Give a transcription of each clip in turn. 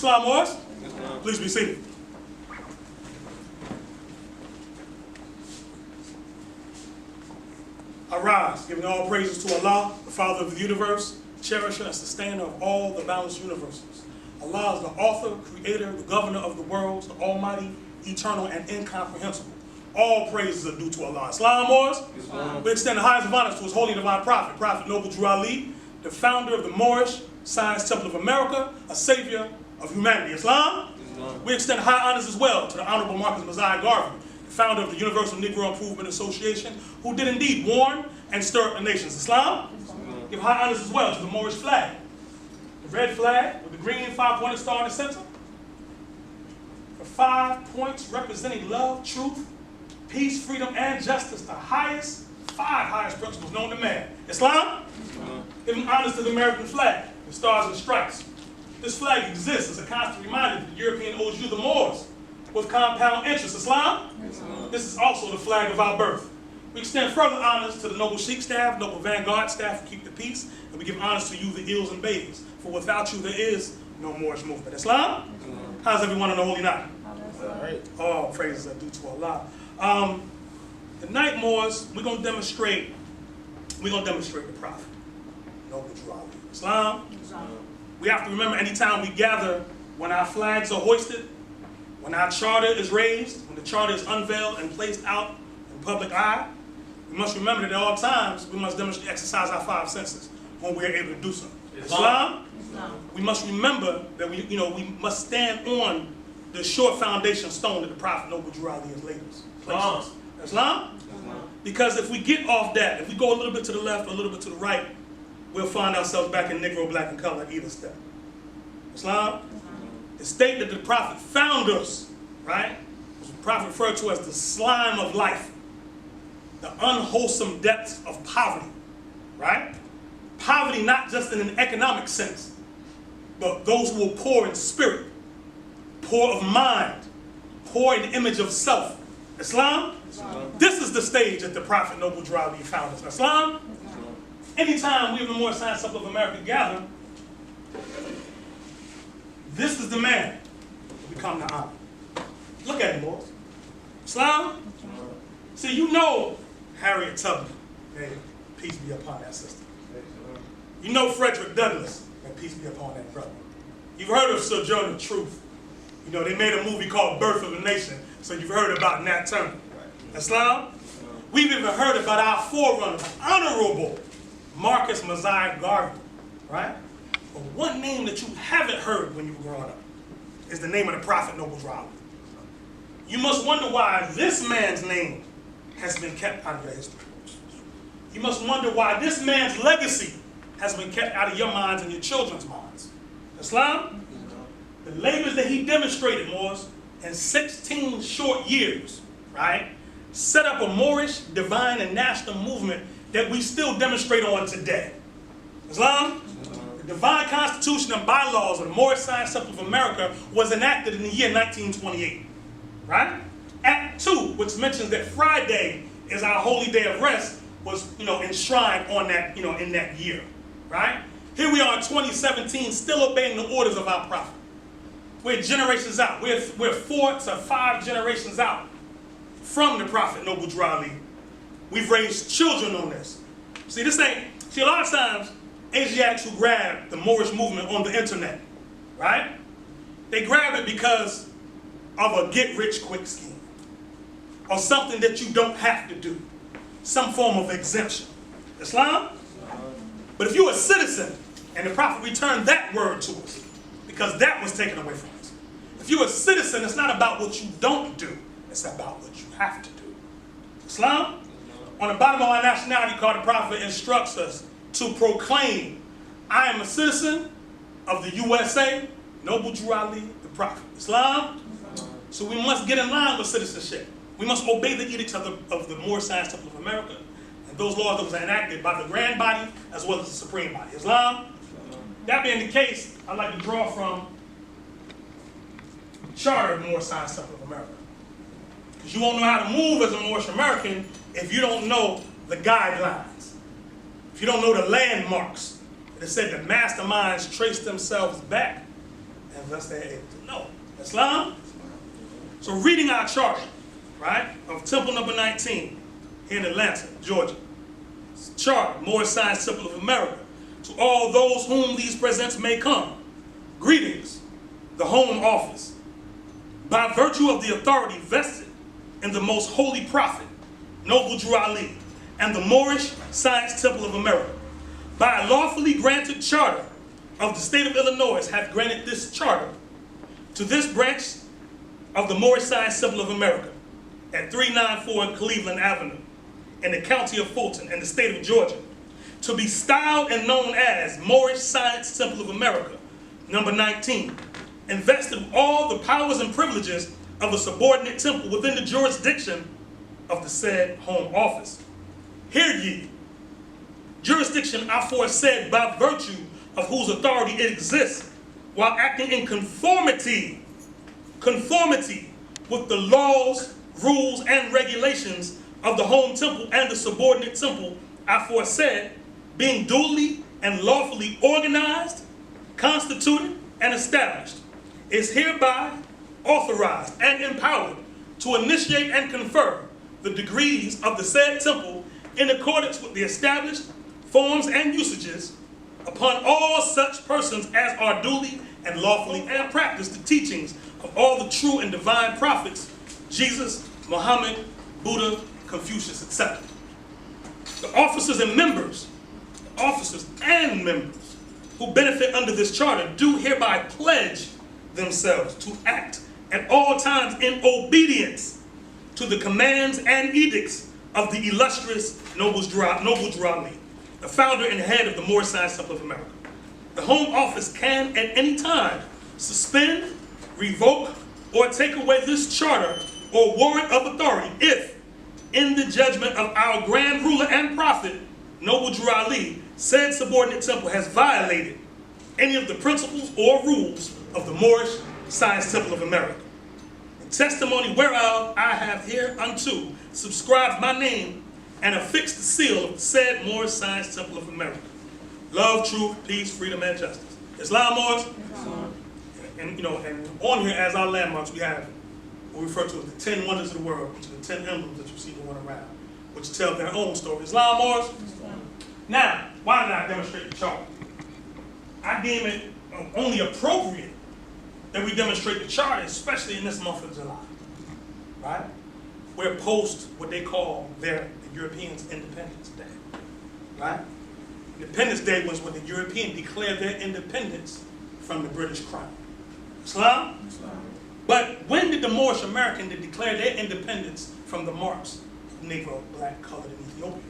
Islam, Moorish? Please be seated. Arise, giving all praises to Allah, the Father of the universe, cherisher and sustainer of all the boundless universes. Allah is the author, creator, the governor of the worlds, the almighty, eternal, and incomprehensible. All praises are due to Allah. Islam, Moors? We extend the highest of honors to his holy divine prophet, Prophet Noble Drew Ali, the founder of the Moorish Science Temple of America, a savior of humanity. Islam? We extend high honors as well to the Honorable Marcus Mosiah Garvey, the founder of the Universal Negro Improvement Association, who did indeed warn and stir up the nations. Islam? Give high honors as well to the Moorish flag. The red flag with the green 5-pointed star in the center. The 5 points representing love, truth, peace, freedom, and justice, the highest, 5 highest principles known to man. Islam? Giving honors to the American flag, the stars and stripes. This flag exists as a constant reminder that the European owes you the Moors with compound interest. Islam? This is also the flag of our birth. We extend further honors to the noble Sheik staff, noble Vanguard staff who keep the peace, and we give honors to you, the eels and babies, for without you there is no Moorish movement. Islam? How's everyone on the holy night? All praises are due to Allah. Tonight, Moors, we're gonna demonstrate the Prophet, Noble Drew Ali. Islam? We have to remember anytime we gather, when our flags are hoisted, when our charter is raised, when the charter is unveiled and placed out in public eye, we must remember that at all times we must exercise our 5 senses when we are able to do so. Islam? We must remember that we must stand on the sure foundation stone that the Prophet Noble Drew Ali has laid us. Islam? Because if we get off that, if we go a little bit to the left or a little bit to the right, we'll find ourselves back in Negro, black, and color at either step. Islam? The state that the Prophet found us, right, was the Prophet referred to as the slime of life, the unwholesome depths of poverty, right? Poverty not just in an economic sense, but those who are poor in spirit, poor of mind, poor in the image of self. Islam? This is the stage that the Prophet Noble Drew Ali found us. Islam? Anytime we in the Moorish Science Temple of America gather, this is the man that we come to honor. Look at him, boys. Islam? See, you know Harriet Tubman, may peace be upon that sister. You know Frederick Douglass, may peace be upon that brother. You've heard of Sojourner Truth. You know, they made a movie called Birth of a Nation, so you've heard about Nat Turner. Islam? We've even heard about our forerunner, Honorable Marcus Mosiah Garvey, right? But one name that you haven't heard when you were growing up is the name of the Prophet Noble Drew Ali. You must wonder why this man's name has been kept out of your history. You must wonder why this man's legacy has been kept out of your minds and your children's minds. Islam? The labors that he demonstrated, Moors, in 16 short years, right, set up a Moorish, divine, and national movement that we still demonstrate on today. Islam? The divine constitution and bylaws of the Moorish Science Temple of America was enacted in the year 1928, right? Act 2, which mentions that Friday is our holy day of rest, was, enshrined on that, in that year, right? Here we are in 2017, still obeying the orders of our prophet. We're generations out. We're 4 to 5 generations out from the Prophet Noble Drew Ali. We've raised children on this. See, a lot of times, Asiatics who grab the Moorish movement on the internet, right? They grab it because of a get-rich-quick scheme, or something that you don't have to do, some form of exemption. Islam? But if you're a citizen, and the Prophet returned that word to us, because that was taken away from us. If you're a citizen, it's not about what you don't do, it's about what you have to do. Islam? On the bottom of our nationality card, the Prophet instructs us to proclaim, I am a citizen of the USA, Noble Drew Ali, the Prophet. Islam? So we must get in line with citizenship. We must obey the edicts of the Moorish Science Temple of America, and those laws that was enacted by the grand body as well as the supreme body. Islam? That being the case, I'd like to draw from the charter of the Moorish Science Temple of America. Because you won't know how to move as a Moorish American if you don't know the guidelines, if you don't know the landmarks. It said that masterminds trace themselves back and thus they're able to know. Islam? So reading our charter, right, of Temple number 19 here in Atlanta, Georgia. Charter, Moorish Science Temple of America. To all those whom these presents may come, greetings, the Home Office. By virtue of the authority vested in the most holy prophet, Noble Drew Ali, and the Moorish Science Temple of America, by a lawfully granted charter of the state of Illinois, have granted this charter to this branch of the Moorish Science Temple of America at 394 Cleveland Avenue in the county of Fulton in the state of Georgia, to be styled and known as Moorish Science Temple of America, number 19, invested with all the powers and privileges of a subordinate temple within the jurisdiction of the said Home Office. Hear ye, jurisdiction aforesaid by virtue of whose authority it exists, while acting in conformity with the laws, rules, and regulations of the home temple and the subordinate temple aforesaid, being duly and lawfully organized, constituted, and established, is hereby authorized and empowered to initiate and confer the degrees of the said temple in accordance with the established forms and usages upon all such persons as are duly and lawfully and practice the teachings of all the true and divine prophets, Jesus, Muhammad, Buddha, Confucius, etc. The officers and members who benefit under this charter do hereby pledge themselves to act at all times in obedience to the commands and edicts of the illustrious Noble Drew Ali, the founder and head of the Moorish Science Temple of America. The Home Office can at any time suspend, revoke, or take away this charter or warrant of authority if, in the judgment of our grand ruler and prophet, Noble Drew Ali, said subordinate temple has violated any of the principles or rules of the Moorish Science Temple of America. In testimony whereof I have hereunto subscribed my name and affixed the seal of the said Moorish Science Temple of America. Love, truth, peace, freedom, and justice. Islam, Moors? And and on here as our landmarks we have what we refer to as the 10 wonders of the world, which are the 10 emblems that you see going around, which tell their own story. Islam, Moors? Now, why did I demonstrate the charter? I deem it only appropriate that we demonstrate the charter, especially in this month of July, right? We're post what they call the Europeans' Independence Day, right? Independence Day was when the Europeans declared their independence from the British Crown. Islam? But when did the Moorish Americans declare their independence from the marks of Negro, black, colored, and Ethiopian?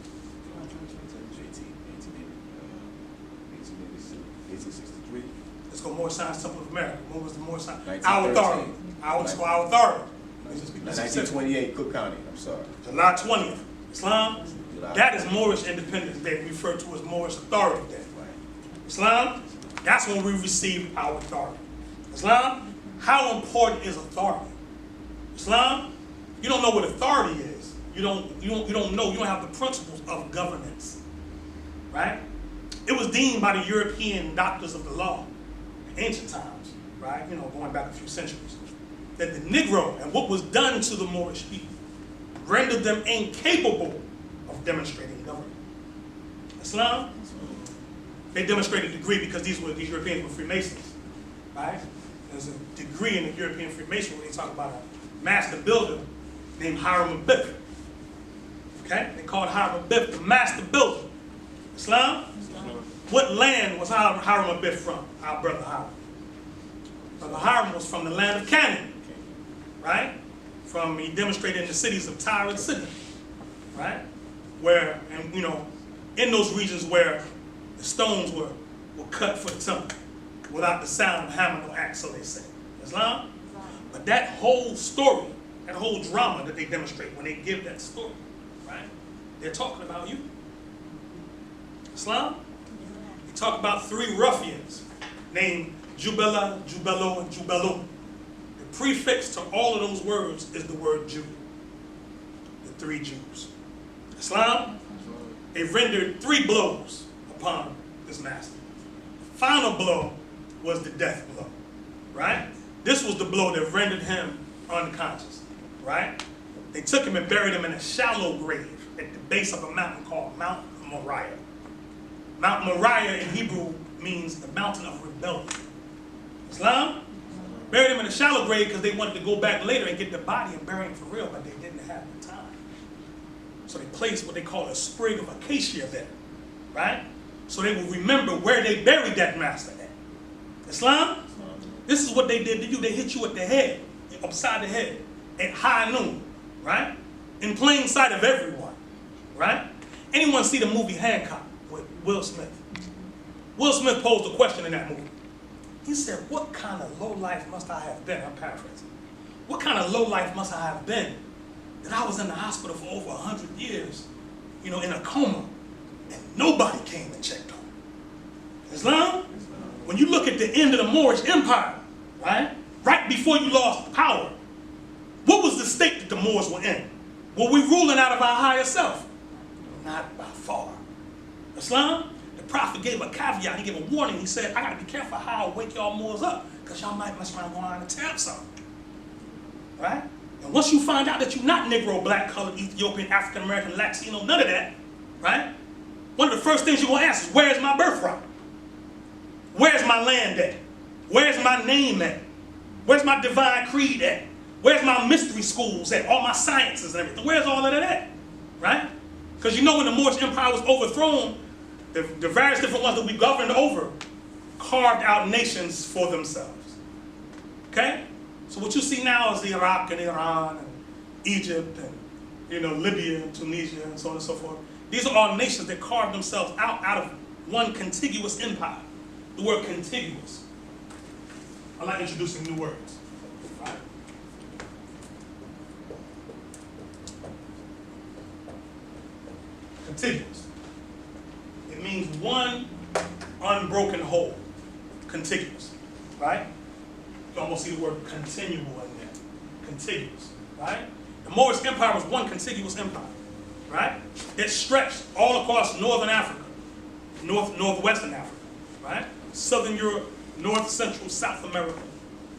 1863. Let's go Moorish Science Temple of America. When was the Moorish Science? 1913. Our authority. Our authority. 1928, Cook County, I'm sorry. July 20th. Islam? July That is Moorish Independence Day, referred to as Moorish Authority Day. Islam? That's when we receive our authority. Islam? How important is authority? Islam? You don't know what authority is. You don't know. You don't have the principles of governance, right? It was deemed by the European doctors of the law in ancient times, right? Going back a few centuries, that the Negro and what was done to the Moorish people rendered them incapable of demonstrating government. Islam? They demonstrated a degree because these Europeans were Freemasons, right? There's a degree in the European Freemasonry where they talk about a master builder named Heru Ranesi-El. Okay? They called Heru Ranesi-El the master builder. Islam? What land was Heru Ranesi-El from? Our brother Heru. Brother Heru was from the land of Canaan, right? He demonstrated in the cities of Tyre and Sidon, right? Where, and in those regions where the stones were cut for the temple without the sound of hammer or axe, so they say. Islam? But that whole story, that whole drama that they demonstrate when they give that story, right? They're talking about you. Islam? They talk about 3 ruffians named Jubela, Jubelo, and Jubelo. The prefix to all of those words is the word Jew. The 3 Jews. Islam? They rendered 3 blows upon this master. The final blow was the death blow. right? This was the blow that rendered him unconscious, right? They took him and buried him in a shallow grave at the base of a mountain called Mount Moriah. Mount Moriah in Hebrew means the mountain of rebellion. Islam buried him in a shallow grave because they wanted to go back later and get the body and bury him for real, but they didn't have the time. So they placed what they call a sprig of acacia there, right? So they will remember where they buried that master at. Islam, this is what they did to you. They hit you at the head, upside the head, at high noon, right? In plain sight of everyone, right? Anyone see the movie Hancock with Will Smith? Will Smith posed a question in that movie. He said, what kind of low life must I have been? I'm paraphrasing. What kind of low life must I have been that I was in the hospital for over 100 years, in a coma, and nobody came and checked on me? Islam, when you look at the end of the Moorish Empire, right before you lost power, what was the state that the Moors were in? Were we ruling out of our higher self? Not by far. Islam, the prophet gave a caveat, he gave a warning. He said, I got to be careful how I wake y'all Moors up, because y'all might mess around going out and tap something. Right? And once you find out that you're not Negro, black, colored, Ethiopian, African American, Latino, none of that, right? One of the first things you're going to ask is, where's my birthright? Where's my land at? Where's my name at? Where's my divine creed at? Where's my mystery schools at? All my sciences and everything. Where's all of that at? Right? Because when the Moorish Empire was overthrown, the various different ones that we governed over carved out nations for themselves. Okay? So what you see now is the Iraq and Iran and Egypt and Libya and Tunisia and so on and so forth. These are all nations that carved themselves out of one contiguous empire. The word contiguous. I like introducing new words. Right? Contiguous. It means one unbroken whole. Contiguous. Right? You almost see the word continual in there. Contiguous. Right? The Moorish Empire was one contiguous empire. Right? It stretched all across northern Africa, northwestern Africa. Right? Southern Europe, North, Central, South America,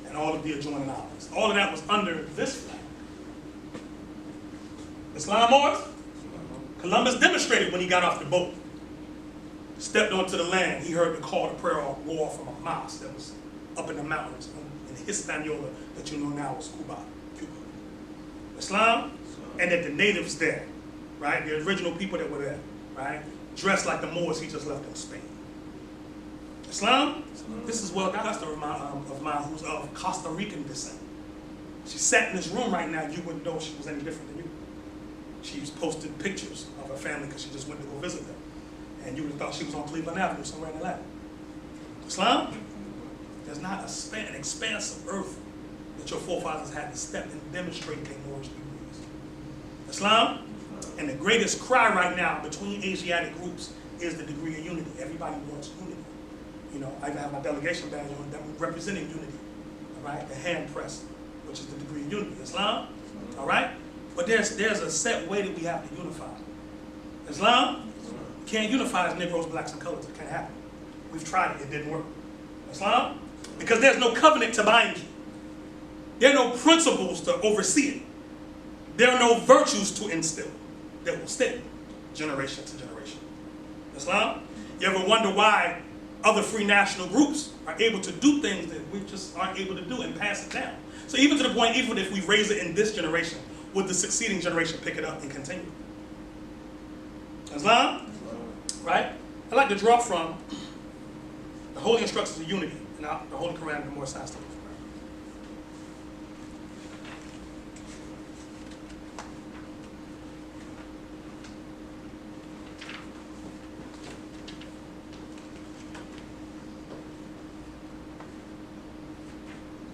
and all of the adjoining islands. All of that was under this flag. Islam Moors? Columbus demonstrated when he got off the boat. Stepped onto the land, he heard the call to prayer or roar from a mosque that was up in the mountains in Hispaniola that you know now as Cuba. Islam, and that the natives there, right, the original people that were there, right, dressed like the Moors he just left in Spain. Islam, this is what a sister of mine who's of Costa Rican descent. She sat in this room right now, you wouldn't know she was any different than you. She's posted pictures of her family because she just went to go visit them. And you would have thought she was on Cleveland Avenue somewhere in Atlanta. Islam, there's not an expanse of earth that your forefathers had to step and demonstrate their Moorish degrees. Islam, and the greatest cry right now between Asiatic groups is the degree of unity. Everybody wants unity. I have my delegation badge on that representing unity, all right? The hand press, which is the degree of unity. Islam, all right? But there's a set way that we have to unify. Islam, can't unify as Negroes, blacks, and colors. It can't happen. We've tried it. It didn't work. Islam, because there's no covenant to bind you. There are no principles to oversee it. There are no virtues to instill that will stick generation to generation. Islam, you ever wonder why other free national groups are able to do things that we just aren't able to do and pass it down? So even to the point, even if we raise it in this generation, would the succeeding generation pick it up and continue? Islam, right? I like to draw from the Holy Instructions of Unity and the Holy Quran and the Moorish Science.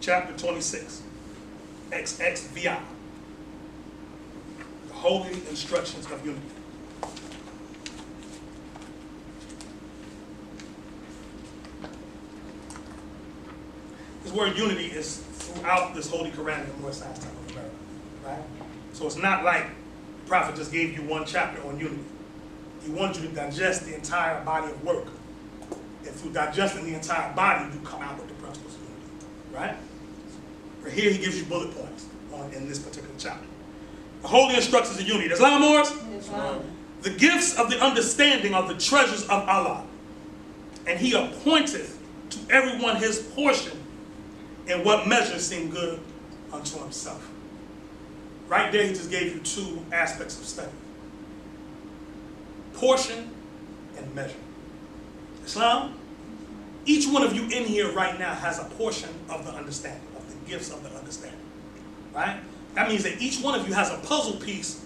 Chapter 26, XXVI, the Holy Instructions of Unity. This word unity is throughout this Holy Quran and the Moorish Science Time of America, right? So it's not like the prophet just gave you one chapter on unity. He wanted you to digest the entire body of work. And through digesting the entire body, you come out with the principles of unity. Right? Right here he gives you bullet points in this particular chapter. The holy instructions of unity. Islam, Moors? Islam. The gifts of the understanding are the treasures of Allah. And he appointeth to everyone his portion in what measure seem good unto himself. Right there, he just gave you two aspects of study. Portion and measure. Islam, each one of you in here right now has a portion of the understanding, of the gifts of the understanding. Right? That means that each one of you has a puzzle piece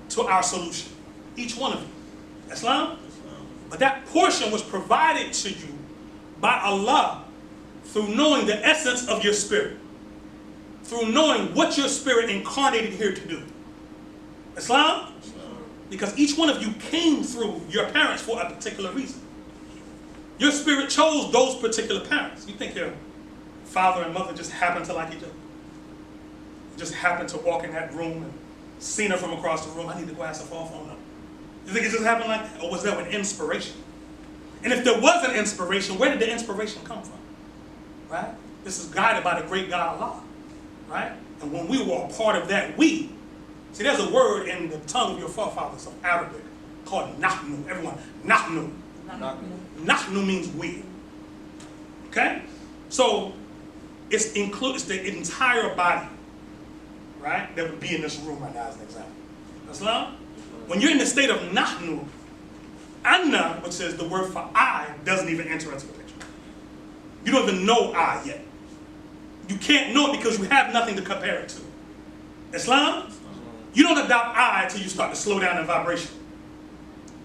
to our solution. Each one of you. Islam? But that portion was provided to you by Allah through knowing the essence of your spirit. Through knowing what your spirit incarnated here to do. Islam? Because each one of you came through your parents for a particular reason. Your spirit chose those particular parents. You think your father and mother just happened to like each other? You just happened to walk in that room and seen her from across the room. I need to go ask her for a phone number. You think it just happened like that? Or was there an inspiration? And if there was an inspiration, where did the inspiration come from? Right? This is guided by the great God Allah. Right? And when we were a part of that, see, there's a word in the tongue of your forefathers of Arabic called nahnu. Everyone, nahnu. Nahnu means we. Okay? So, it includes the entire body, right, that would be in this room right now as an example. Islam? When you're in the state of nahnu, anna, which is the word for I, doesn't even enter into the picture. You don't even know I yet. You can't know it because you have nothing to compare it to. Islam? You don't adopt I until you start to slow down in vibration.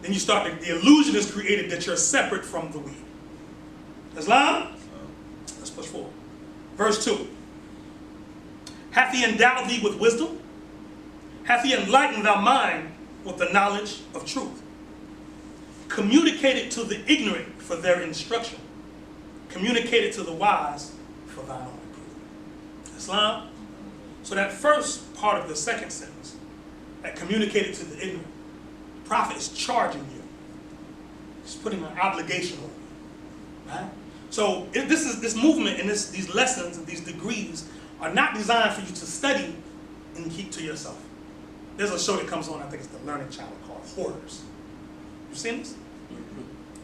Then you start, the illusion is created that you're separate from the we. Islam? Let's push forward. Verse 2. Hath he endowed thee with wisdom? Hath he enlightened thy mind with the knowledge of truth? Communicate it to the ignorant for their instruction. Communicate it to the wise for thine own improvement. Islam? So that first part of the second sentence, that communicated to the ignorant, the prophet is charging you. He's putting an obligation on you. Right? So this movement and these lessons and these degrees are not designed for you to study and keep to yourself. There's a show that comes on, I think it's the Learning Channel, called Hoarders. You've seen this?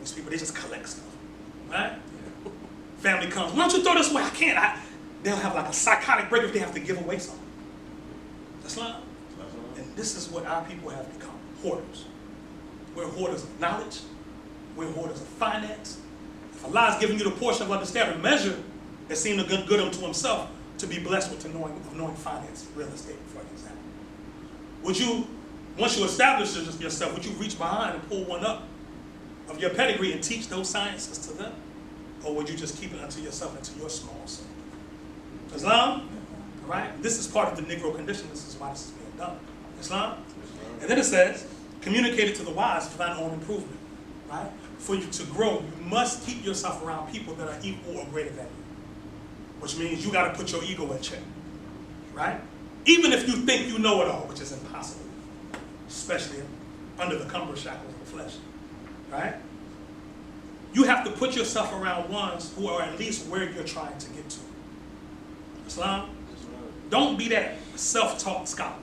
These people, they just collect stuff. Right? Family comes, why don't you throw this away? I can't. They'll have like a psychotic break if they have to give away something. Islam. And this is what our people have become, hoarders. We're hoarders of knowledge. We're hoarders of finance. If Allah is giving you the portion of understanding, measure that seemed to good unto himself to be blessed with the knowing finance, real estate, for example. Would you, once you establish yourself, would you reach behind and pull one up of your pedigree and teach those sciences to them? Or would you just keep it unto yourself, into your small soul? Islam? All right? This is part of the Negro condition. This is why this is being done. Islam? And then it says, communicate it to the wise for thine own improvement. Right? For you to grow, you must keep yourself around people that are equal or greater than you. Which means you got to put your ego in check. Right? Even if you think you know it all, which is impossible. Especially under the cumbrous shackles of the flesh. Right? You have to put yourself around ones who are at least where you're trying to get to. Islam? Don't be that self-taught scholar.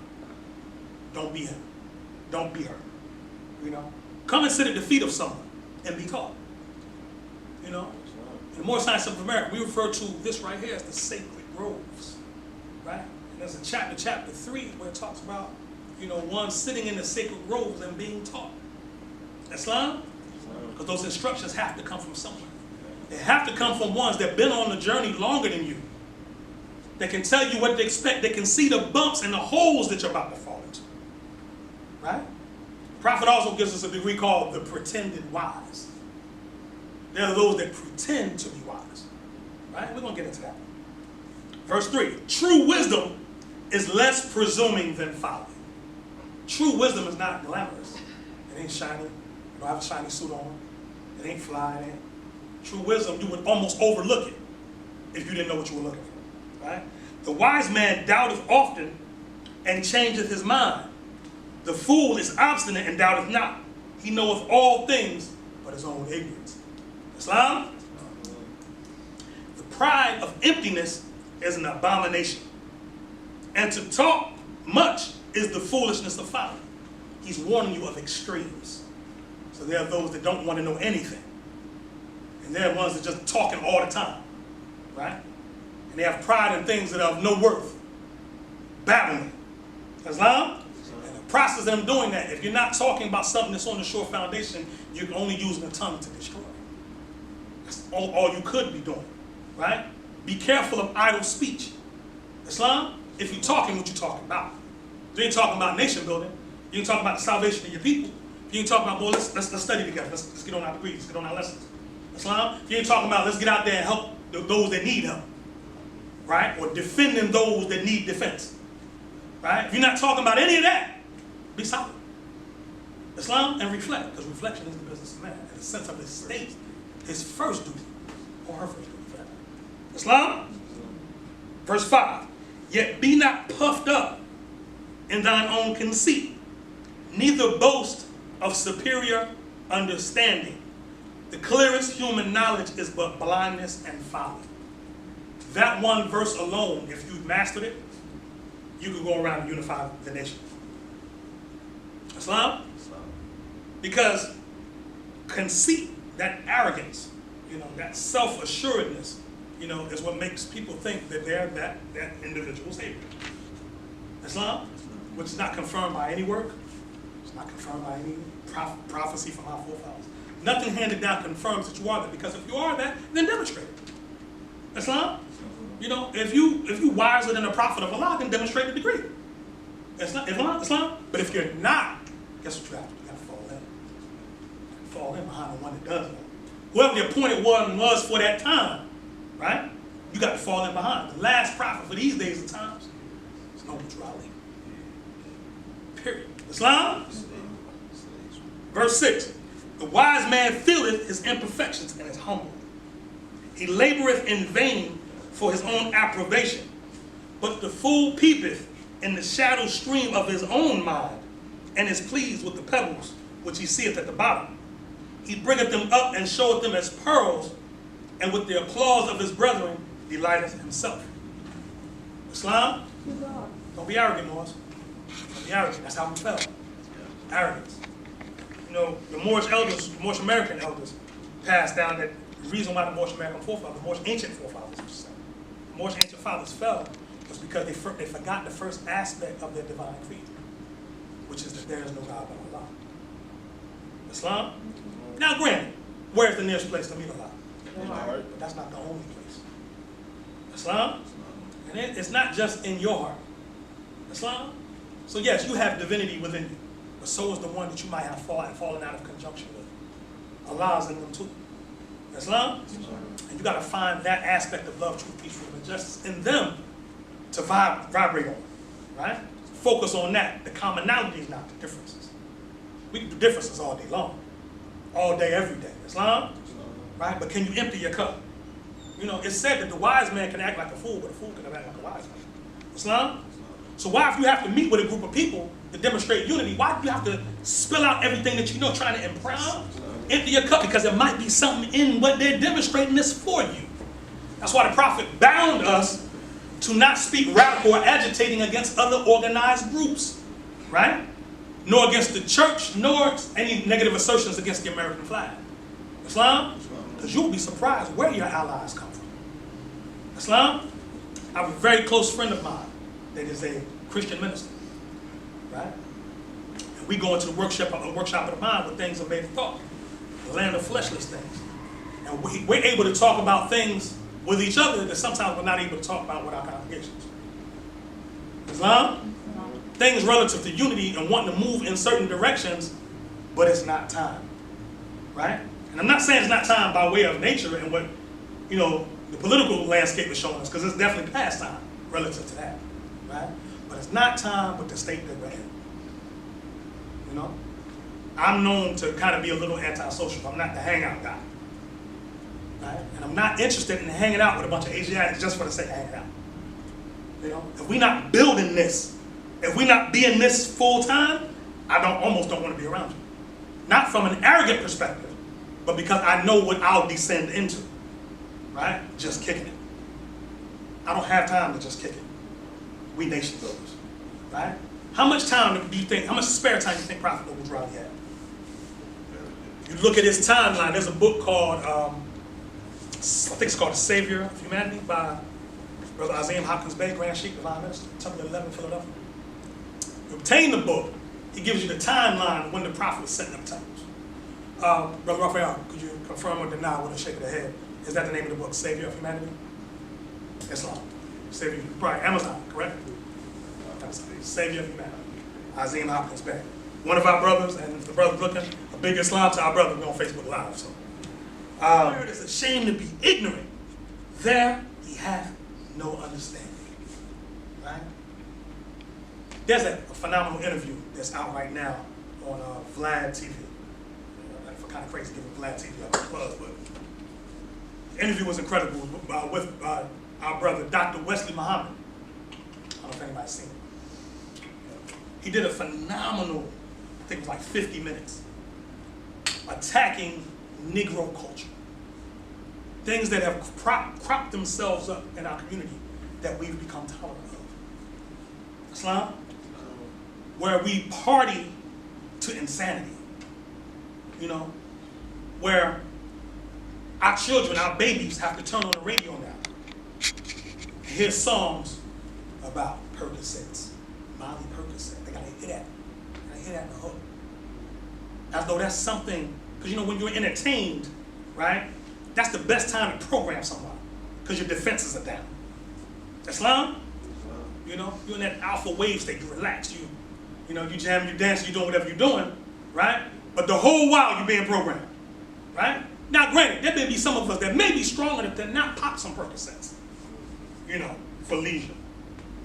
Don't be him. Don't be her. You know? Come and sit at the feet of someone and be taught. You know? In the Moorish Science of America, we refer to this right here as the sacred groves. Right? And there's a chapter 3, where it talks about, you know, one sitting in the sacred groves and being taught. Islam? Because those instructions have to come from somewhere. They have to come from ones that have been on the journey longer than you. They can tell you what to expect. They can see the bumps and the holes that you're about to fall into. Right? The Prophet also gives us a degree called the pretended wise. There are those that pretend to be wise. Right? We're going to get into that. Verse 3. True wisdom is less presuming than folly. True wisdom is not glamorous. It ain't shiny. You don't have a shiny suit on. It ain't fly. It ain't. True wisdom, you would almost overlook it if you didn't know what you were looking for. Right? The wise man doubteth often and changeth his mind. The fool is obstinate and doubteth not. He knoweth all things but his own ignorance. Islam? The pride of emptiness is an abomination. And to talk much is the foolishness of folly. He's warning you of extremes. So there are those that don't want to know anything. And there are ones that just talking all the time, right? And they have pride in things that are of no worth. Babbling. Islam? And the process of them doing that, if you're not talking about something that's on the sure foundation, you're only using the tongue to destroy. That's all you could be doing, right? Be careful of idle speech. Islam, if you're talking, what you're talking about. You ain't talking about nation building. You ain't talking about the salvation of your people. You ain't talking about, boy, let's study together. Let's get on our degrees. Let's get on our lessons. Islam, you ain't talking about, let's get out there and help those that need help. Right? Or defending those that need defense. Right? If you're not talking about any of that, be silent. Islam, and reflect, because reflection is the business of man. In the sense of his state, his first duty, or her first duty. Islam, verse 5. Yet be not puffed up in thine own conceit, neither boast of superior understanding. The clearest human knowledge is but blindness and folly. That one verse alone, if you mastered it, you could go around and unify the nation. Islam? Because conceit, that arrogance, that self-assuredness, is what makes people think that they're that individual's savior. Islam, which is not confirmed by any work, it's not confirmed by any prophecy from our forefathers. Nothing handed down confirms that you are that, because if you are that, then demonstrate it. Islam? If you wiser than a prophet of Allah, then demonstrate a degree. Islam? But if you're not, guess what you have to do? You have to fall in. Fall in behind the one that does it. Whoever the appointed one was for that time, right? You got to fall in behind. The last prophet for these days and times is no neutrality. Period. Islam? Verse 6. The wise man feeleth his imperfections and is humble. He laboreth in vain for his own approbation. But the fool peepeth in the shadow stream of his own mind, and is pleased with the pebbles which he seeth at the bottom. He bringeth them up and showeth them as pearls, and with the applause of his brethren delighteth himself. Islam? Don't be arrogant, Moors. Don't be arrogant. That's how we fell. Arrogance. The Moorish elders, the Moorish American elders, passed down that the reason why the Moorish American forefathers, the Moorish ancient forefathers, the Moorish ancient fathers fell was because they forgot the first aspect of their divine creed, which is that there is no God but Allah. Islam? Now granted, where's the nearest place to meet Allah? But that's not the only place. Islam? And it's not just in your heart. Islam? So yes, you have divinity within you, but so is the one that you might have fallen out of conjunction with. Allah is in them too. Islam? And you got to find that aspect of love, truth, peace, freedom, and justice in them to vibrate on, right? Focus on that. The commonality is not the differences. We can do differences all day long. All day, every day. Islam? Right? But can you empty your cup? It's said that the wise man can act like a fool, but a fool can act like a wise man. Islam? So why, if you have to meet with a group of people to demonstrate unity, why do you have to spill out everything that you know, trying to impress? Empty your cup, because there might be something in what they're demonstrating this for you. That's why the Prophet bound us to not speak radical or agitating against other organized groups, right? Nor against the church, nor any negative assertions against the American flag. Islam? Because you'll be surprised where your allies come from. Islam? I have a very close friend of mine that is a Christian minister, right? And we go into the workshop of the mind where things are made of thought, the land of fleshless things. And we're able to talk about things with each other that sometimes we're not able to talk about with our congregations. Islam? Things relative to unity and wanting to move in certain directions, but it's not time, right? And I'm not saying it's not time by way of nature and what, the political landscape is showing us, because it's definitely past time relative to that, right? But it's not time with the state that we're in. I'm known to kind of be a little antisocial. I'm not the hangout guy, right? And I'm not interested in hanging out with a bunch of Asiatics just for the sake of hanging out. If we're not building this, if we're not being this full time, I almost don't want to be around you. Not from an arrogant perspective, but because I know what I'll descend into, right? Just kicking it. I don't have time to just kick it. We nation builders, right? How much time do you think, how much spare time do you think Prophet Noble Drowdy had? You look at his timeline, there's a book called, I think it's called The Savior of Humanity by Brother Azim Hopkins Bey, Grand Sheik, Divine Minister, Temple 11, Philadelphia. You obtain the book, he gives you the timeline when the Prophet was setting up temples. Brother Raphael, could you confirm or deny with a shake of the head? Is that the name of the book, Savior of Humanity? Islam. Savior, right, Amazon, correct? Savior of Humanity. Azim Hopkins Bey. One of our brothers, and if the brother's looking, a big Islam to our brother, we're on Facebook Live. So, it is a shame to be ignorant. There he hath no understanding. Right? There's a phenomenal interview that's out right now on Vlad TV. I feel kind of crazy giving Vlad TV a plug, but the interview was incredible with our brother, Dr. Wesley Muhammad. I don't know if anybody's seen it. He did a phenomenal, I think it was like 50 minutes, attacking Negro culture. Things that have cropped themselves up in our community that we've become tolerant of. Islam, where we party to insanity, you know, where our children, our babies have to turn on the radio now and hear songs about Percocets, Molly Percocet. They gotta hear that. They gotta hear that in the hook. As though that's something, because you know, when you're entertained, right, that's the best time to program somebody, because your defenses are down. Islam, you know, you're in that alpha wave state, you relax, you know, you jam, you dance, you doing whatever you're doing, right? But the whole while you're being programmed, right? Now, granted, there may be some of us that may be strong enough to not pop some Percocets, you know, for leisure,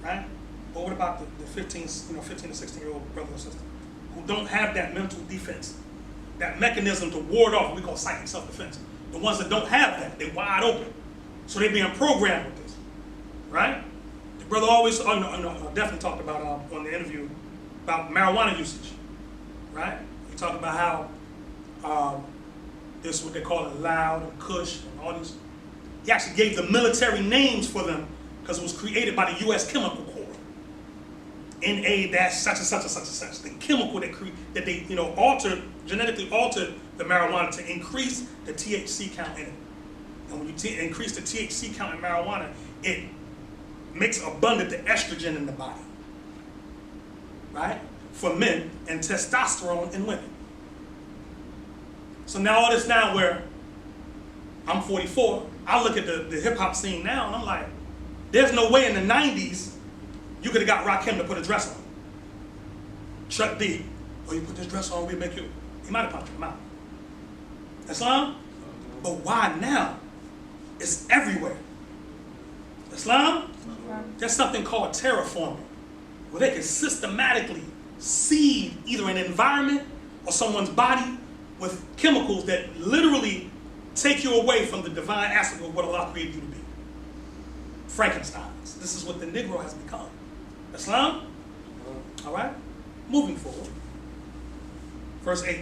right? But what about the 15 to 16-year-old brother or sister who don't have that mental defense, that mechanism to ward off what we call psychic self-defense? The ones that don't have that, they're wide open. So they're being programmed with this, right? The brother always, definitely talked about on the interview about marijuana usage, right? He talked about how this is what they call it, loud and kush and all these. He actually gave the military names for them because it was created by the U.S. Chemical Corps. NA-such and such and such and such. The chemical that they genetically altered the marijuana to increase the THC count in it. And when you increase the THC count in marijuana, it makes abundant the estrogen in the body, right? For men, and testosterone in women. So now all this now where I'm 44, I look at the hip hop scene now and I'm like, there's no way in the 90s you could have got Rakim to put a dress on. Chuck D, you put this dress on, we make you. He might have punched him out. Islam? But why now? It's everywhere. Islam? There's something called terraforming, where they can systematically seed either an environment or someone's body with chemicals that literally take you away from the divine aspect of what Allah created you to be. Frankensteins. This is what the Negro has become. Islam? All right? Moving forward. Verse 8.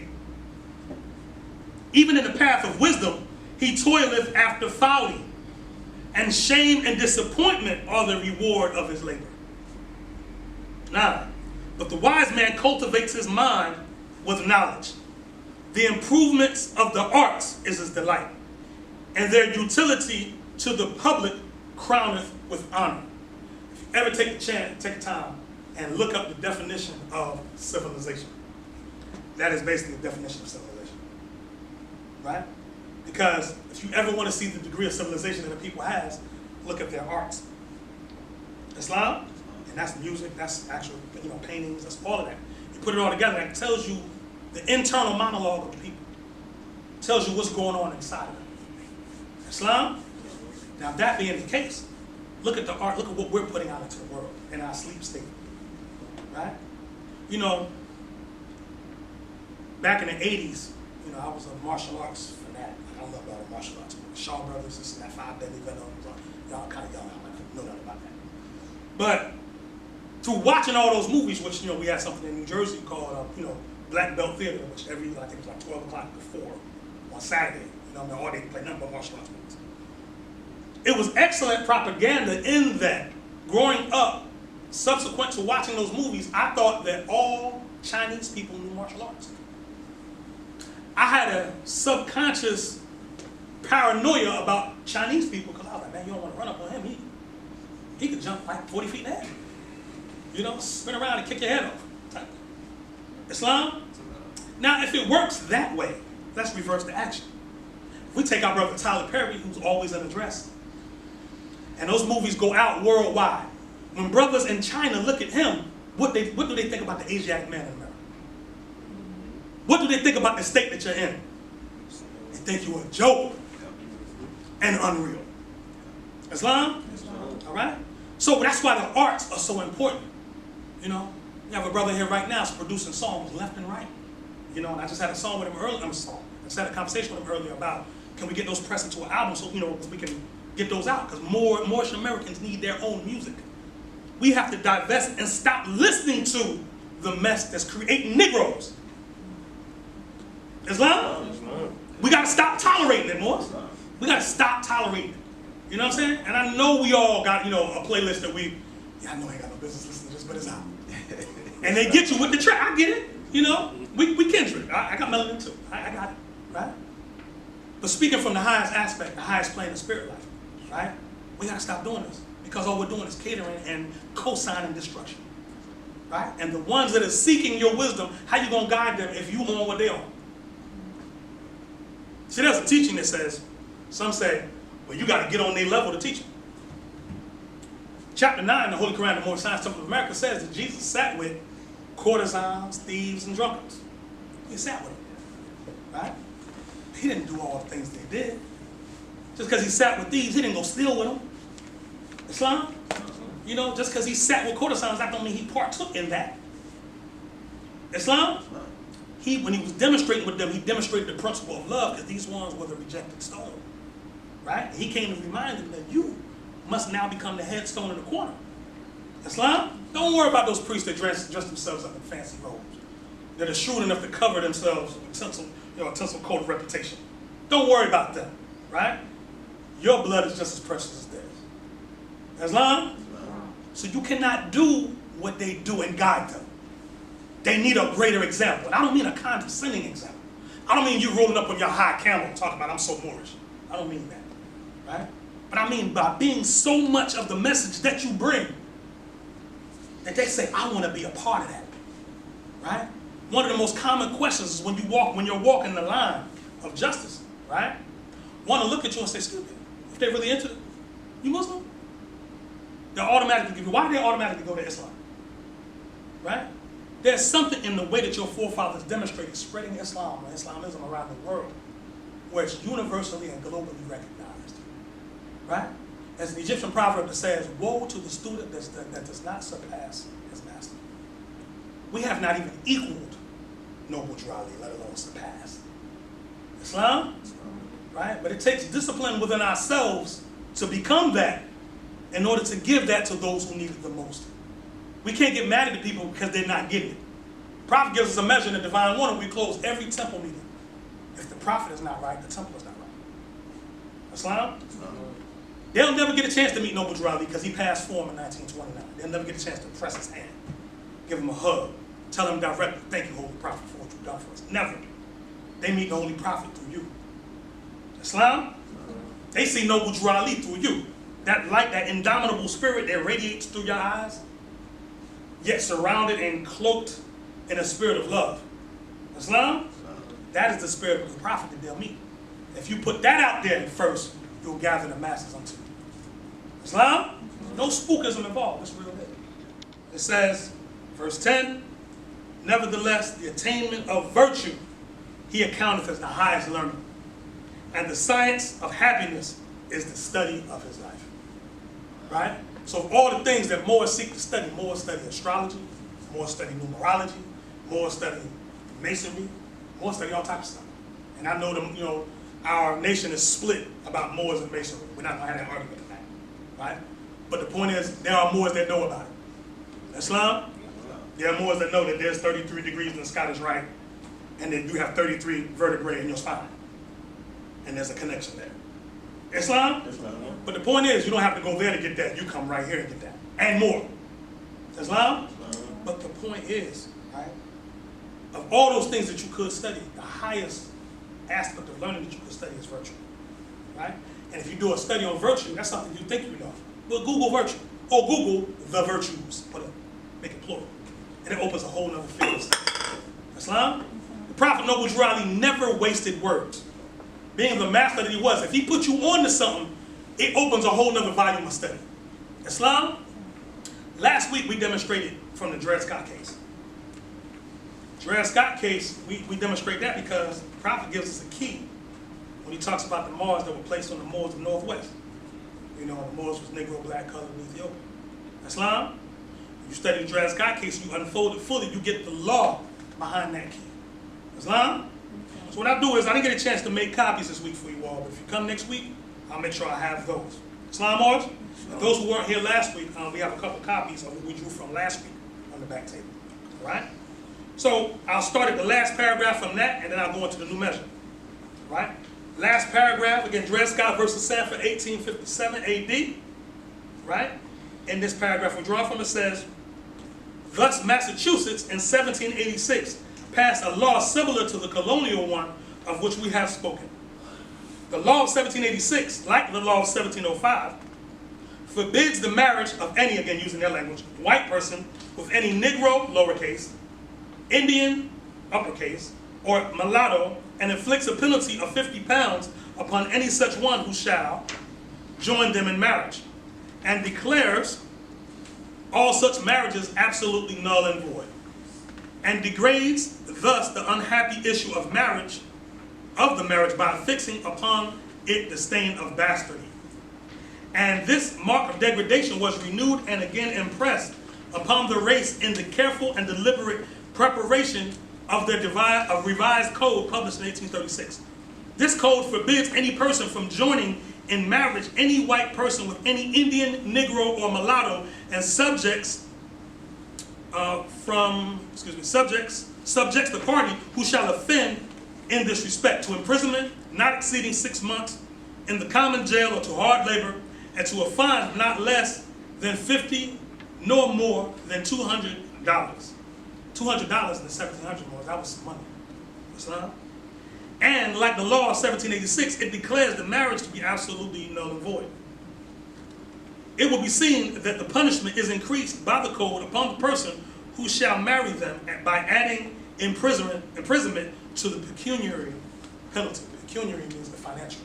Even in the path of wisdom, he toileth after folly, and shame and disappointment are the reward of his labor. 9. But the wise man cultivates his mind with knowledge. The improvements of the arts is his delight, and their utility to the public crowneth with honor. If you ever take a chance, take time, and look up the definition of civilization. That is basically the definition of civilization, right? Because if you ever want to see the degree of civilization that a people has, look at their arts. Islam, and that's music, that's actual, paintings, that's all of that. You put it all together, and it tells you the internal monologue of the people. It tells you what's going on inside of them. Islam? Now that being the case, look at the art, look at what we're putting out into the world in our sleep state, right? Back in the 80s, I was a martial arts fanatic. I love all the martial arts. Shaw Brothers, this and that, 5 Deadly Venoms. Y'all kind of young, I might know nothing about that. But through watching all those movies, which, we had something in New Jersey called, Black Belt Theater, which I think it was like 12 o'clock before on Saturday. All day play nothing but martial arts movies. it was excellent propaganda in that growing up, subsequent to watching those movies, I thought that all Chinese people knew martial arts. I had a subconscious paranoia about Chinese people because I was like, man, you don't want to run up on him. He could jump like 40 feet in the air. You know, spin around and kick your head off. Islam? Now, if it works that way, let's reverse the action. If we take our brother Tyler Perry, who's always in a dress, and those movies go out worldwide, when brothers in China look at him, what do they think about the Asiatic man in America? What do they think about the state that you're in? They think you're a joke and unreal. Islam? All right? So that's why the arts are so important. You know, you have a brother here right now who's producing songs left and right. You know, and I just had a song with him earlier. I just had a conversation with him earlier about, can we get those pressed into an album so, you know, we can get those out? Because Moorish Americans need their own music. We have to divest and stop listening to the mess that's creating Negroes. Islam? We got to stop tolerating it, Moors. We got to stop tolerating it. You know what I'm saying? And I know we all got, you know, a playlist that I know I ain't got no business listening to this, but it's out. And they get you with the track. I get it. You know, we kindred. I got melanin too. I got it, right? But speaking from the highest aspect, the highest plane of spirit life, right? We got to stop doing this because all we're doing is catering and co-signing destruction, right? And the ones that are seeking your wisdom, how you going to guide them if you on what they on? See, there's a teaching that says, some say, well, you got to get on their level to teach them. Chapter 9, the Holy Quran, the Moorish Science Temple of America, says that Jesus sat with courtesans, thieves, and drunkards. He sat with them, right? He didn't do all the things they did. Just because he sat with thieves, he didn't go steal with them. Islam? You know, just because he sat with courtesans, that don't mean he partook in that. Islam? When he was demonstrating with them, he demonstrated the principle of love because these ones were the rejected stone. Right? He came to remind them that you must now become the headstone in the corner. Islam? Don't worry about those priests that dress themselves up in fancy robes, that are shrewd enough to cover themselves with a tinsel coat of reputation. Don't worry about them, right? Your blood is just as precious as theirs. Islam? So you cannot do what they do and guide them. They need a greater example. And I don't mean a condescending example. I don't mean you rolling up on your high camel and talking about I'm so Moorish. I don't mean that. Right? But I mean by being so much of the message that you bring that they say, I want to be a part of that. Right? One of the most common questions is when you're walking the line of justice, right? Want to look at you and say, excuse me, if they're really into it, you Muslim? They'll automatically give you, why do they automatically go to Islam? Right? There's something in the way that your forefathers demonstrated spreading Islam or Islamism around the world where it's universally and globally recognized. Right? There's an Egyptian proverb that says, woe to the student that does not surpass his master. We have not even equaled noble duality, let alone surpassed. Islam? Right? But it takes discipline within ourselves to become that in order to give that to those who need it the most. We can't get mad at the people because they're not getting it. The prophet gives us a measure in the divine order. We close every temple meeting. If the prophet is not right, the temple is not right. Islam? They'll never get a chance to meet Noble Drew because he passed form in 1929. They'll never get a chance to press his hand, give him a hug, tell him directly, thank you, Holy Prophet, for what you've done for us. Never. They meet the Holy Prophet through you. Islam? They see Noble Drew Ali through you. That light, that indomitable spirit that radiates through your eyes, yet surrounded and cloaked in a spirit of love. Islam? That is the spirit of the prophet that they'll meet. If you put that out there first, you'll gather the masses unto you. Islam? No spookism involved. It's real big. It says, verse 10, nevertheless, the attainment of virtue he accounteth as the highest learning. And the science of happiness is the study of his life. Right? So of all the things that Moors seek to study, Moors study astrology, Moors study numerology, Moors study masonry, Moors study all types of stuff. And I know them, you know, our nation is split about Moors and masonry. We're not going to have that argument tonight. Right? But the point is, there are Moors that know about it. Islam? There are Moors that know that there's 33 degrees in the Scottish Rite, and that you have 33 vertebrae in your spine. And there's a connection there. Islam? But the point is, you don't have to go there to get that. You come right here and get that. And more. Islam? But the point is, right, of all those things that you could study, the highest aspect of learning that you could study is virtue. Right? And if you do a study on virtue, that's something you think you know. Well, Google virtue. Or Google the virtues. Make it plural. And it opens a whole other field of study. Islam? The Prophet Noble Drew Ali never wasted words. Being the master that he was, if he put you on to something, it opens a whole other volume of study. Islam? Last week we demonstrated from the Dred Scott case. Dred Scott case, we demonstrate that because the Prophet gives us a key when he talks about the Moors that were placed on the Moors of the Northwest. You know, the Moors was Negro, black, colored, and Ethiopian. Islam? You study the Dred Scott case, you unfold it fully, you get the law behind that key. Islam? So what I do is, I didn't get a chance to make copies this week for you all, but if you come next week, I'll make sure I have those. Islam Moors? And those who weren't here last week, we have a couple copies of what we drew from last week on the back table. All right? So I'll start at the last paragraph from that, and then I'll go into the new measure. All right? Last paragraph, again, Dred Scott versus Sanford, 1857 AD. Right? In this paragraph we're drawing from, it says, thus Massachusetts in 1786 passed a law similar to the colonial one of which we have spoken. The law of 1786, like the law of 1705, forbids the marriage of any, again using their language, white person with any Negro, lowercase, Indian, uppercase, or mulatto, and inflicts a penalty of 50 pounds upon any such one who shall join them in marriage, and declares all such marriages absolutely null and void, and degrades thus the unhappy issue of marriage, of the marriage, by fixing upon it the stain of bastardy. And this mark of degradation was renewed and again impressed upon the race in the careful and deliberate preparation of their revised code published in 1836. This code forbids any person from joining in marriage any white person with any Indian, Negro, or mulatto, and subjects the party who shall offend in this respect to imprisonment not exceeding 6 months in the common jail or to hard labor, and to a fine not less than 50 nor more than $200. $200 in the 1700s, more, that was some money. Islam? And like the law of 1786, it declares the marriage to be absolutely null and void. It will be seen that the punishment is increased by the code upon the person who shall marry them by adding imprisonment to the pecuniary penalty. Pecuniary means the financial.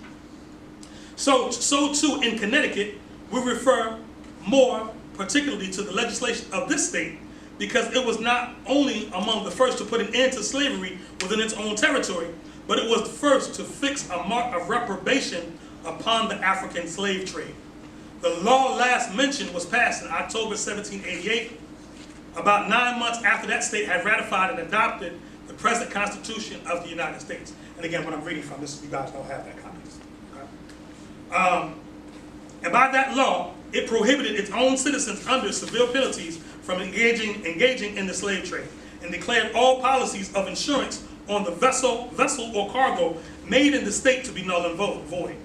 So too in Connecticut, we refer more particularly to the legislation of this state, because it was not only among the first to put an end to slavery within its own territory, but it was the first to fix a mark of reprobation upon the African slave trade. The law last mentioned was passed in October 1788, about 9 months after that state had ratified and adopted the present Constitution of the United States. And again, what I'm reading from this, you guys don't have that copy. Okay? And by that law, it prohibited its own citizens under severe penalties from engaging in the slave trade, and declared all policies of insurance on the vessel or cargo made in the state to be null and void.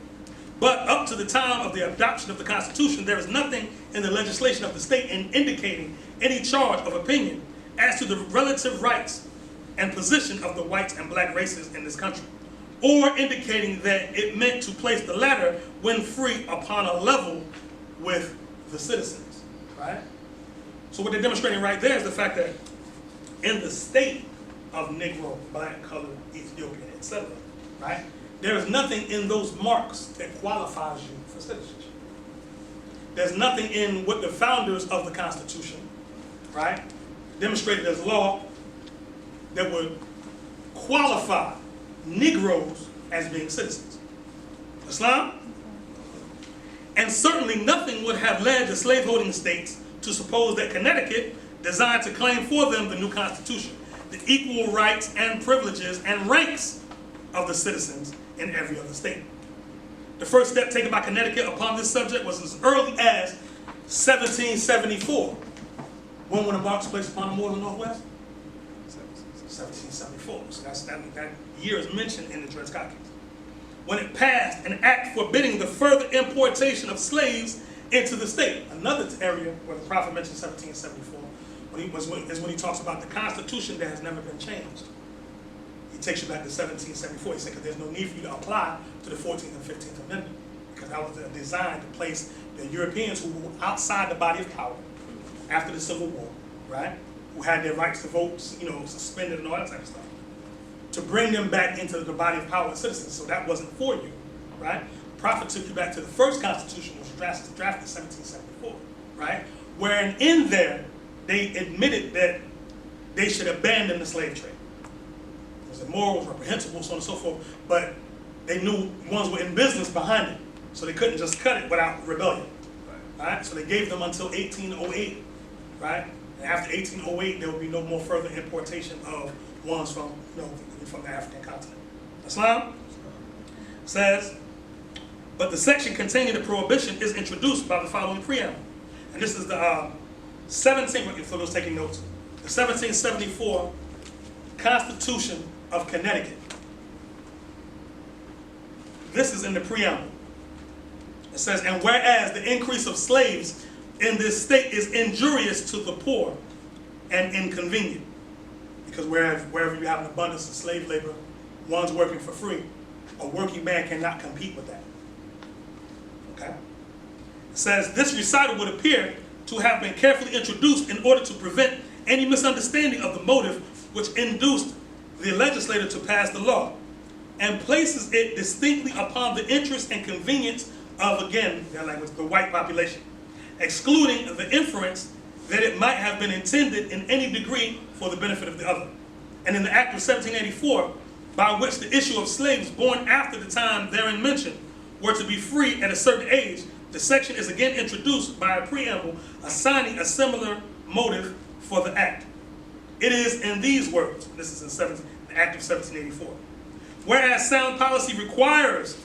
But up to the time of the adoption of the Constitution, there is nothing in the legislation of the state indicating any charge of opinion as to the relative rights and position of the whites and black races in this country, or indicating that it meant to place the latter, when free, upon a level with the citizens, right? So what they're demonstrating right there is the fact that in the state of Negro, black, colored, Ethiopian, etc., right, there is nothing in those marks that qualifies you for citizenship. There's nothing in what the founders of the Constitution, right, demonstrated as law that would qualify Negroes as being citizens. Islam? And certainly nothing would have led the slaveholding states to suppose that Connecticut designed to claim for them the new Constitution, the equal rights and privileges and ranks of the citizens in every other state. The first step taken by Connecticut upon this subject was as early as 1774. When were the marks placed upon the Moors of the Northwest? 1774. So that year is mentioned in the Dred Scott case. when it passed an act forbidding the further importation of slaves into the state. Another area where the prophet mentioned 1774 is when he talks about the Constitution that has never been changed. He takes you back to 1774. He said, because there's no need for you to apply to the 14th and 15th Amendment, because that was designed to place the Europeans who were outside the body of power after the Civil War, right? Who had their rights to vote, suspended and all that type of stuff, to bring them back into the body of power and citizens. So that wasn't for you, right? The prophet took you back to the first Constitution, which was drafted in 1774, right? Wherein in there, they admitted that they should abandon the slave trade. It was immoral, it was reprehensible, so on and so forth, but they knew ones were in business behind it, so they couldn't just cut it without rebellion, right? So they gave them until 1808, right? And after 1808, there will be no more further importation of ones from, from the African continent. Islam says, but the section containing the prohibition is introduced by the following preamble. And this is the 17, for those taking notes, the 1774 Constitution of Connecticut. This is in the preamble. It says, and whereas the increase of slaves in this state is injurious to the poor and inconvenient, because wherever you have an abundance of slave labor, one's working for free, a working man cannot compete with that. Okay? It says, this recital would appear to have been carefully introduced in order to prevent any misunderstanding of the motive which induced the legislator to pass the law, and places it distinctly upon the interest and convenience of, again, their language, the white population, excluding the inference that it might have been intended in any degree for the benefit of the other. And in the Act of 1784, by which the issue of slaves born after the time therein mentioned were to be free at a certain age, the section is again introduced by a preamble assigning a similar motive for the Act. It is in these words, this is in the Act of 1784, whereas sound policy requires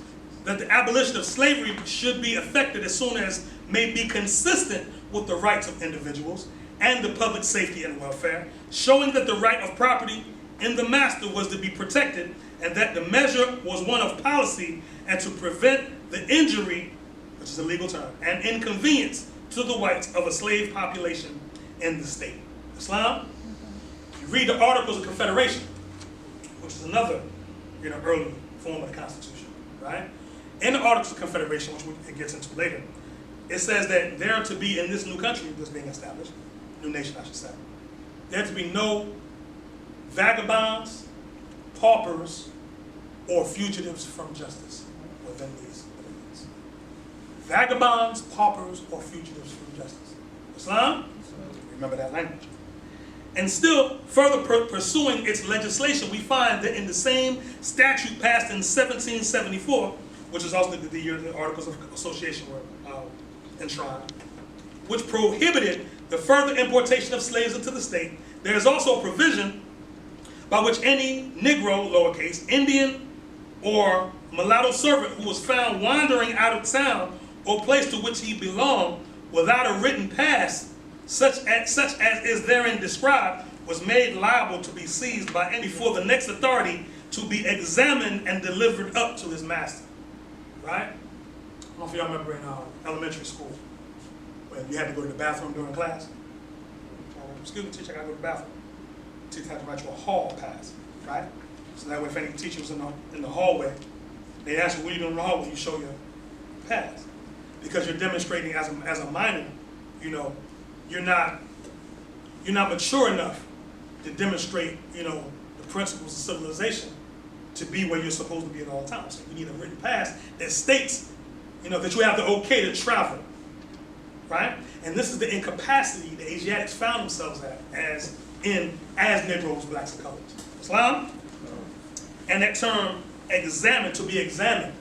that the abolition of slavery should be effected as soon as may be consistent with the rights of individuals and the public safety and welfare, showing that the right of property in the master was to be protected, and that the measure was one of policy and to prevent the injury, which is a legal term, and inconvenience to the whites of a slave population in the state. Islam, you read the Articles of Confederation, which is another early form of the Constitution, right? In the Articles of Confederation, which it gets into later, it says that there are to be in this new country that's being established, new nation I should say, there are to be no vagabonds, paupers, or fugitives from justice within these dominions. Vagabonds, paupers, or fugitives from justice. Islam? Remember that language. And still further pursuing its legislation, we find that in the same statute passed in 1774, which is also the year the Articles of Association were enshrined, which prohibited the further importation of slaves into the state, there is also a provision by which any Negro, lowercase, Indian, or mulatto servant who was found wandering out of town or place to which he belonged without a written pass, such as is therein described, was made liable to be seized by any before the next authority to be examined and delivered up to his master. Right? I don't know if y'all remember in elementary school when you had to go to the bathroom during class. Excuse me, teacher, I gotta go to the bathroom. The teacher had to write you a hall pass, right? So that way, if any teacher was in the hallway, they ask you, what are you doing in the hallway? You show your pass. Because you're demonstrating as a minor, you're not mature enough to demonstrate, the principles of civilization to be where you're supposed to be at all times. So you need a written pass that states, that you have the okay to travel, right? And this is the incapacity the Asiatics found themselves at as Negroes, blacks, and colors. Islam? And that term, examine, to be examined.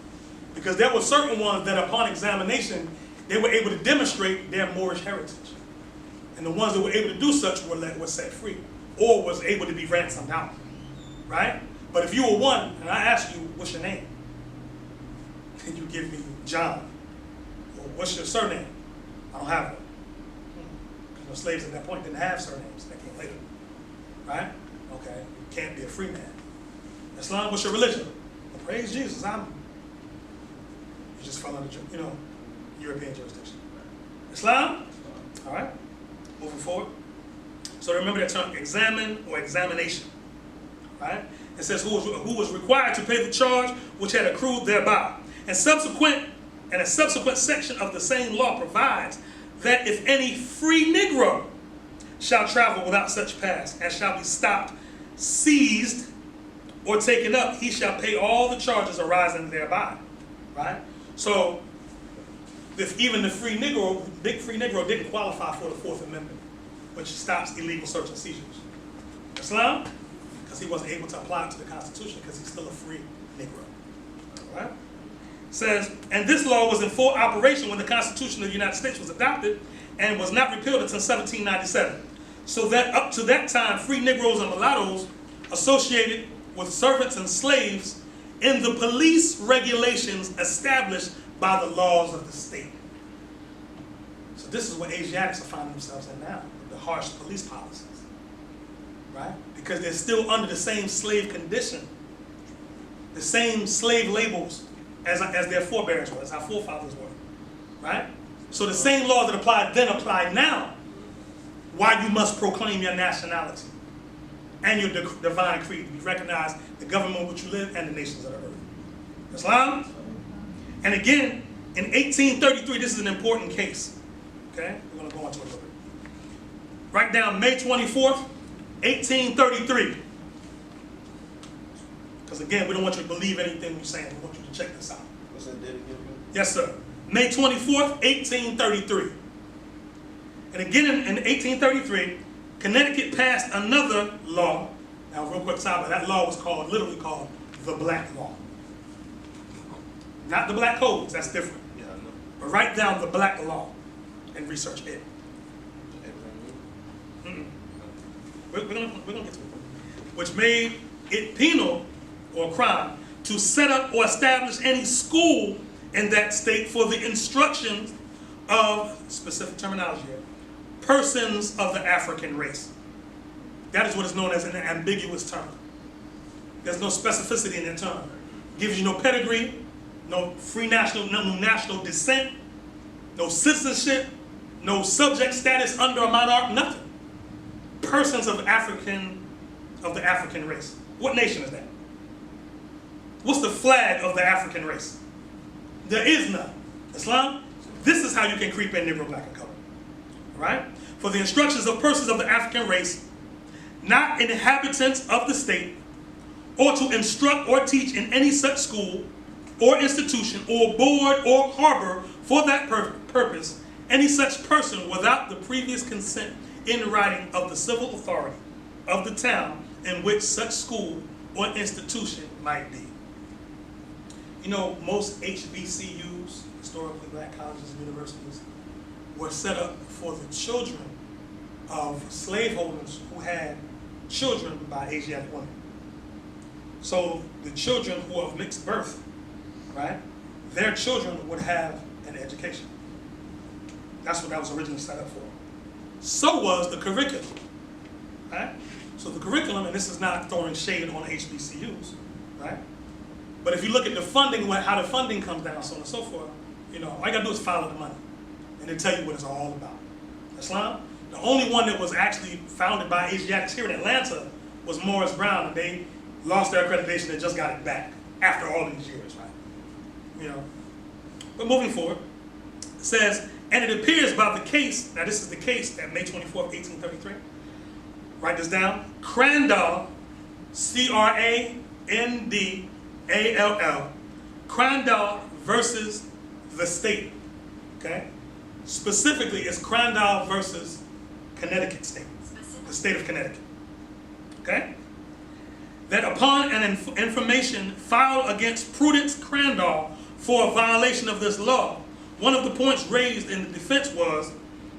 Because there were certain ones that upon examination, they were able to demonstrate their Moorish heritage. And the ones that were able to do such were set free, or was able to be ransomed out, right? But if you were one, and I ask you, what's your name? And you give me John. Or what's your surname? I don't have one. Because the slaves at that point didn't have surnames. That came later. Right? Okay. You can't be a free man. Islam, what's your religion? Well, praise Jesus. I'm You just fell under, European jurisdiction. Islam? All right. Moving forward. So remember that term, examine or examination. Right? It says who was required to pay the charge which had accrued thereby. And a subsequent section of the same law provides that if any free Negro shall travel without such pass and shall be stopped, seized, or taken up, he shall pay all the charges arising thereby. Right? So, if even the big free Negro didn't qualify for the Fourth Amendment, which stops illegal search and seizures. Islam? Because he wasn't able to apply it to the Constitution because he's still a free Negro. All right? Says, and this law was in full operation when the Constitution of the United States was adopted and was not repealed until 1797. So that up to that time, free Negroes and mulattoes associated with servants and slaves in the police regulations established by the laws of the state. So this is what Asiatics are finding themselves in now, the harsh police policies. Right? Because they're still under the same slave condition, the same slave labels as their forebears were, as our forefathers were. Right? So the same laws that applied then apply now, why you must proclaim your nationality and your divine creed to be recognized, the government in which you live and the nations of the earth. Islam? And again, in 1833, this is an important case. Okay? We're going to go into it a little bit. Write down May 24th, 1833. Because again, we don't want you to believe anything we're saying. We want you to check this out. What's that date again? Yes, sir. May 24th, 1833. And again, in 1833, Connecticut passed another law. Now, real quick side, but that law was literally called the Black Law. Not the Black Codes, that's different. Yeah, I know. But write down the Black Law and research it. We're gonna get to it. Which made it penal or crime to set up or establish any school in that state for the instruction of, specific terminology here, persons of the African race. That is what is known as an ambiguous term. There's no specificity in that term. Gives you no pedigree, no national descent, no citizenship, no subject status under a monarch, nothing. Persons of the African race. What nation is that? What's the flag of the African race? There is none. Islam? This is how you can creep in Negro, Black, and Colored. Right? For the instructions of persons of the African race, not inhabitants of the state, or to instruct or teach in any such school or institution or board or harbor for that purpose, any such person without the previous consent in writing of the civil authority of the town in which such school or institution might be. You know, most HBCUs, historically black colleges and universities, were set up for the children of slaveholders who had children by Asiatic women. So the children who are of mixed birth, right, their children would have an education. That's what that was originally set up for. So was the curriculum, right? So the curriculum, and this is not throwing shade on HBCUs, right? But if you look at the funding, how the funding comes down, so on and so forth, you know, all you gotta do is follow the money, and they tell you what it's all about. Islam, the only one that was actually founded by Asiatics here in Atlanta was Morris Brown, and they lost their accreditation and just got it back after all these years, right? You know, but moving forward, it says, and it appears by the case, now this is the case that May 24th, 1833, write this down, Crandall, C-R-A-N-D-A-L-L, Crandall versus the state, okay? Specifically, it's Crandall versus Connecticut state, the state of Connecticut, okay? That upon an information filed against Prudence Crandall for a violation of this law, one of the points raised in the defense was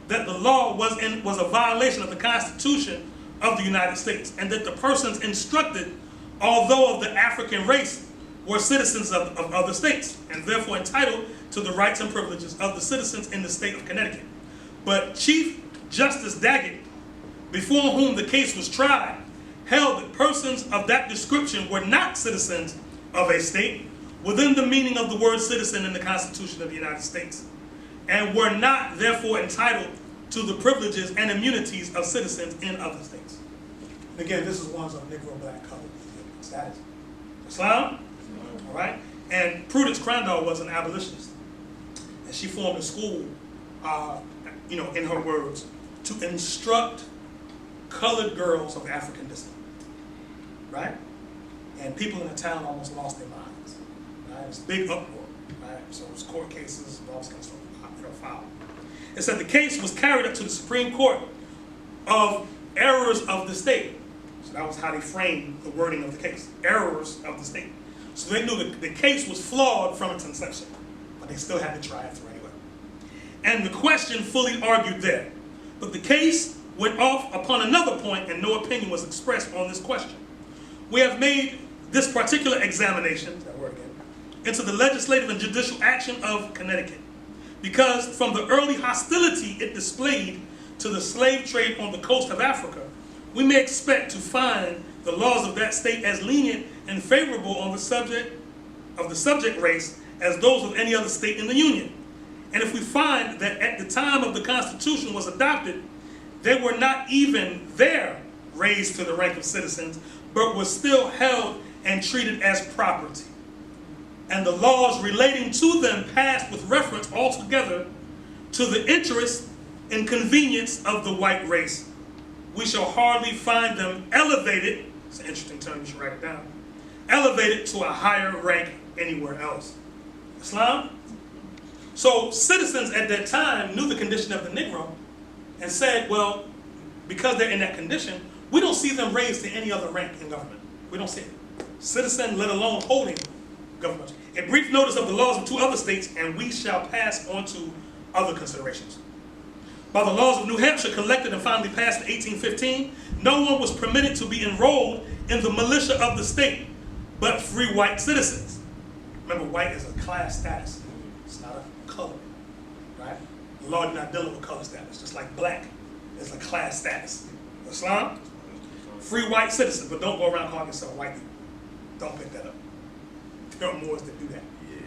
that the law was a violation of the Constitution of the United States, and that the persons instructed, although of the African race, were citizens of other states, and therefore entitled to the rights and privileges of the citizens in the state of Connecticut. But Chief Justice Daggett, before whom the case was tried, held that persons of that description were not citizens of a state, within the meaning of the word citizen in the Constitution of the United States, and were not therefore entitled to the privileges and immunities of citizens in other states. And again, this is ones of Negro, Black, colored status. Islam? All right? And Prudence Crandall was an abolitionist. And she formed a school, in her words, to instruct colored girls of African descent. Right? And people in the town almost lost their minds. Right? It was a big uproar. Right? So it was court cases, all this kind of stuff filed. It said the case was carried up to the Supreme Court of errors of the state. So that was how they framed the wording of the case. Errors of the state. So they knew that the case was flawed from its inception, but they still had to try it through anyway. And the question fully argued there. But the case went off upon another point and no opinion was expressed on this question. We have made this particular examination, that word again, into the legislative and judicial action of Connecticut, because from the early hostility it displayed to the slave trade on the coast of Africa, we may expect to find the laws of that state as lenient and favorable on the subject race as those of any other state in the Union. And if we find that at the time of the Constitution was adopted, they were not even there raised to the rank of citizens, but were still held and treated as property, and the laws relating to them passed with reference altogether to the interest and convenience of the white race, we shall hardly find them elevated, it's an interesting term, you should write it down, elevated to a higher rank anywhere else. Islam? So citizens at that time knew the condition of the Negro and said, well, because they're in that condition, we don't see them raised to any other rank in government. We don't see it. Citizen, let alone holding government. A brief notice of the laws of 2 other states, and we shall pass on to other considerations. By the laws of New Hampshire, collected and finally passed in 1815, no one was permitted to be enrolled in the militia of the state, but free white citizens. Remember, white is a class status. It's not a color, right? The law is not dealing with color status, just like black is a class status. Islam? Free white citizens, but don't go around calling yourself white people. Don't pick that up. There are Moors that do that. Yeah.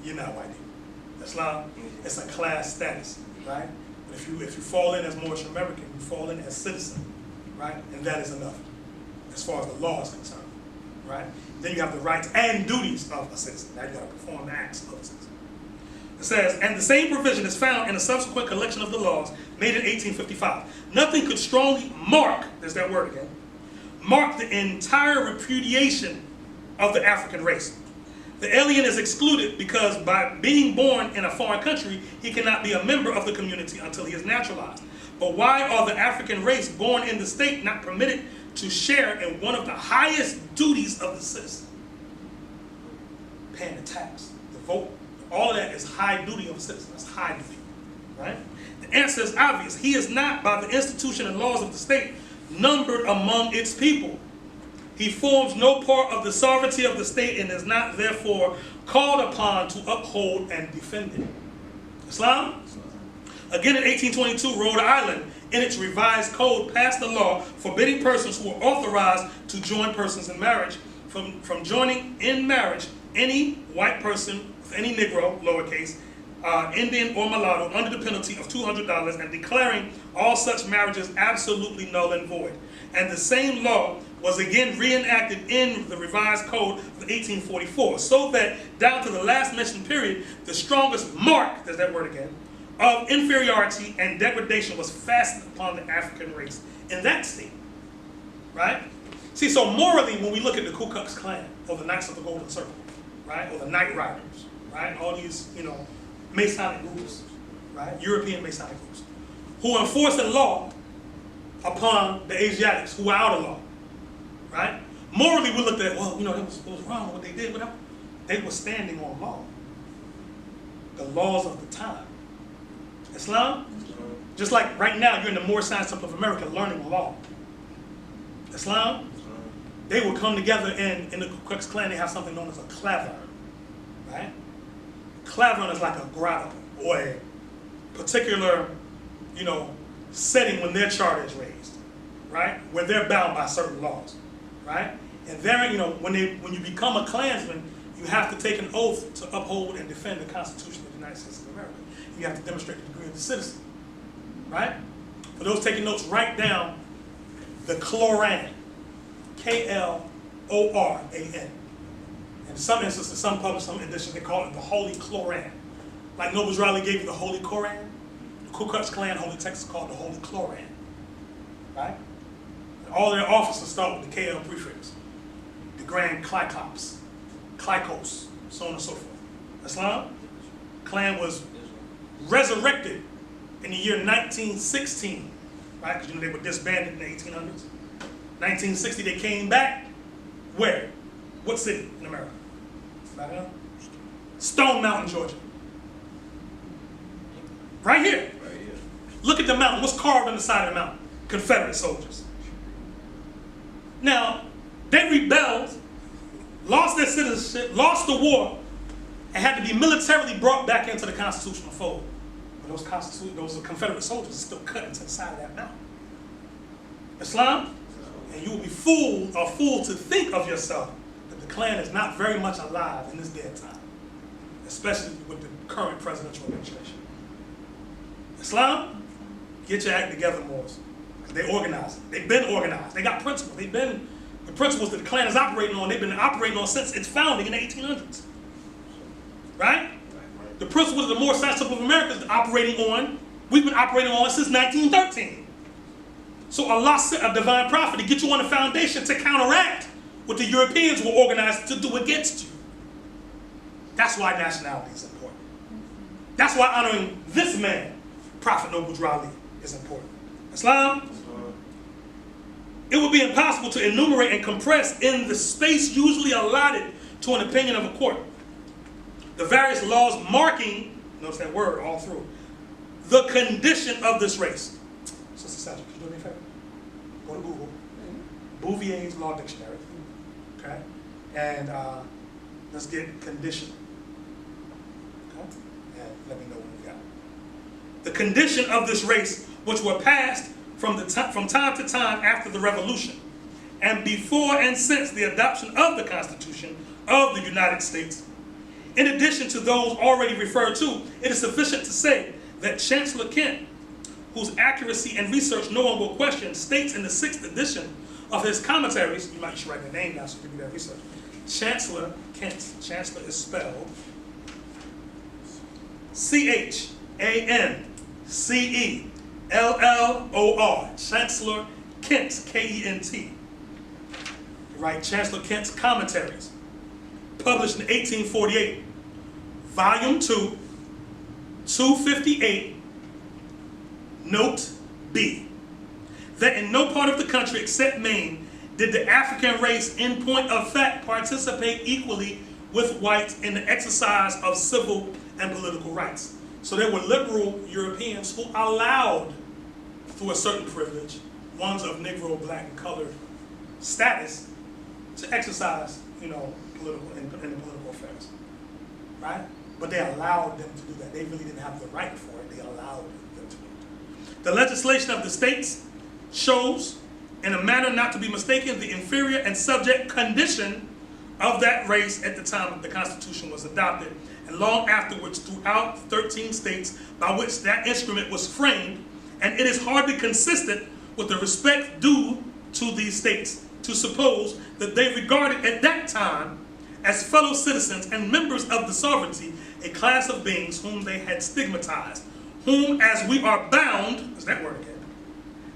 You're not white people. Islam, it's a class status, right? But if you fall in as Moorish American, you fall in as citizen, right? And that is enough, as far as the law is concerned, right? Then you have the rights and duties of a citizen. Now you got to perform the acts of a citizen. It says, and the same provision is found in a subsequent collection of the laws made in 1855. Nothing could strongly mark, there's that word again, mark the entire repudiation of the African race. The alien is excluded because by being born in a foreign country, he cannot be a member of the community until he is naturalized. But why are the African race born in the state not permitted to share in one of the highest duties of the citizen? Paying the tax, the vote, all of that is high duty of a citizen. That's high duty, right? The answer is obvious. He is not, by the institution and laws of the state, numbered among its people. He forms no part of the sovereignty of the state and is not therefore called upon to uphold and defend it. Islam? Again in 1822, Rhode Island, in its revised code, passed a law forbidding persons who were authorized to join persons in marriage from joining in marriage any white person with any Negro, lowercase, Indian or mulatto, under the penalty of $200 and declaring all such marriages absolutely null and void. And the same law was again reenacted in the revised code of 1844, so that down to the last mentioned period, the strongest mark, there's that word again, of inferiority and degradation was fastened upon the African race in that state, right? See, so morally, when we look at the Ku Klux Klan, or the Knights of the Golden Circle, right, or the Night Riders, right, all these, Masonic groups, right, European Masonic groups, who enforce the law upon the Asiatics who are out of law, right? Morally, we looked at, well, it was wrong what they did, whatever. They were standing on law, the laws of the time. Islam? Just like right now, you're in the Moorish Science Temple of America learning law. Islam? They would come together in the Ku Klux Klan, they have something known as a clavern, right? Clavern is like a grotto or a particular, setting when their charter is raised, right? Where they're bound by certain laws, right? And there, when you become a Klansman, you have to take an oath to uphold and defend the Constitution of the United States of America. You have to demonstrate the degree of the citizen, right? For those taking notes, write down the Kloran, K-L-O-R-A-N. In some instances, some publish, some editions, they call it the Holy Kloran. Like Noble Riley gave you the Holy Koran, the Ku Klux Klan Holy Text is called the Holy Kloran, right? And all their officers start with the KL prefix, the Grand Clyclops, Clykos, so on and so forth. Islam, Klan was resurrected in the year 1916, right? Because you know they were disbanded in the 1800s. 1960, they came back. Where? What city in America? Stone Mountain, Georgia. Right here. Right here. Look at the mountain. What's carved on the side of the mountain? Confederate soldiers. Now, they rebelled, lost their citizenship, lost the war, and had to be militarily brought back into the constitutional fold. But those Confederate soldiers are still cut into the side of that mountain. Islam, and you will be fool to think of yourself that the Klan is not very much alive in this dead time, especially with the current presidential administration. Islam, get your act together, Moors. They organized. They've been organized. They got principles. The principles that the Klan is operating on, they've been operating on since its founding in the 1800s. Right? The principles of the Moorish Science of America is operating on, we've been operating on since 1913. So Allah sent a divine prophet to get you on the foundation to counteract what the Europeans were organized to do against you. That's why nationality is important. That's why honoring this man, Prophet Noble Raleigh, is important. Islam, it would be impossible to enumerate and compress in the space usually allotted to an opinion of a court the various laws marking, notice that word all through, the condition of this race. Sister Sasha, could you do me a favor? Go to Google, Bouvier's Law Dictionary, okay? And let's get condition, okay? And let me know when you got it. The condition of this race, which were passed from time to time after the Revolution, and before and since the adoption of the Constitution of the United States. In addition to those already referred to, it is sufficient to say that Chancellor Kent, whose accuracy and research no one will question, states in the 6th edition of his commentaries, you might should write the name now so you can do that research. Chancellor Kent, Chancellor is spelled C-H-A-N-C-E-L-L-O-R, Chancellor Kent, K-E-N-T. Right, Chancellor Kent's commentaries, published in 1848, Volume 2, 258, Note B, that in no part of the country except Maine did the African race in point of fact participate equally with whites in the exercise of civil and political rights. So there were liberal Europeans who allowed, through a certain privilege, ones of Negro, black, and colored status, to exercise, political affairs, right? But they allowed them to do that. They really didn't have the right for it. They allowed them to do it. The legislation of the states shows, in a manner not to be mistaken, the inferior and subject condition of that race at the time the Constitution was adopted, and long afterwards throughout 13 states by which that instrument was framed, and it is hardly consistent with the respect due to these states to suppose that they regarded at that time as fellow citizens and members of the sovereignty a class of beings whom they had stigmatized, whom as we are bound, is that word again,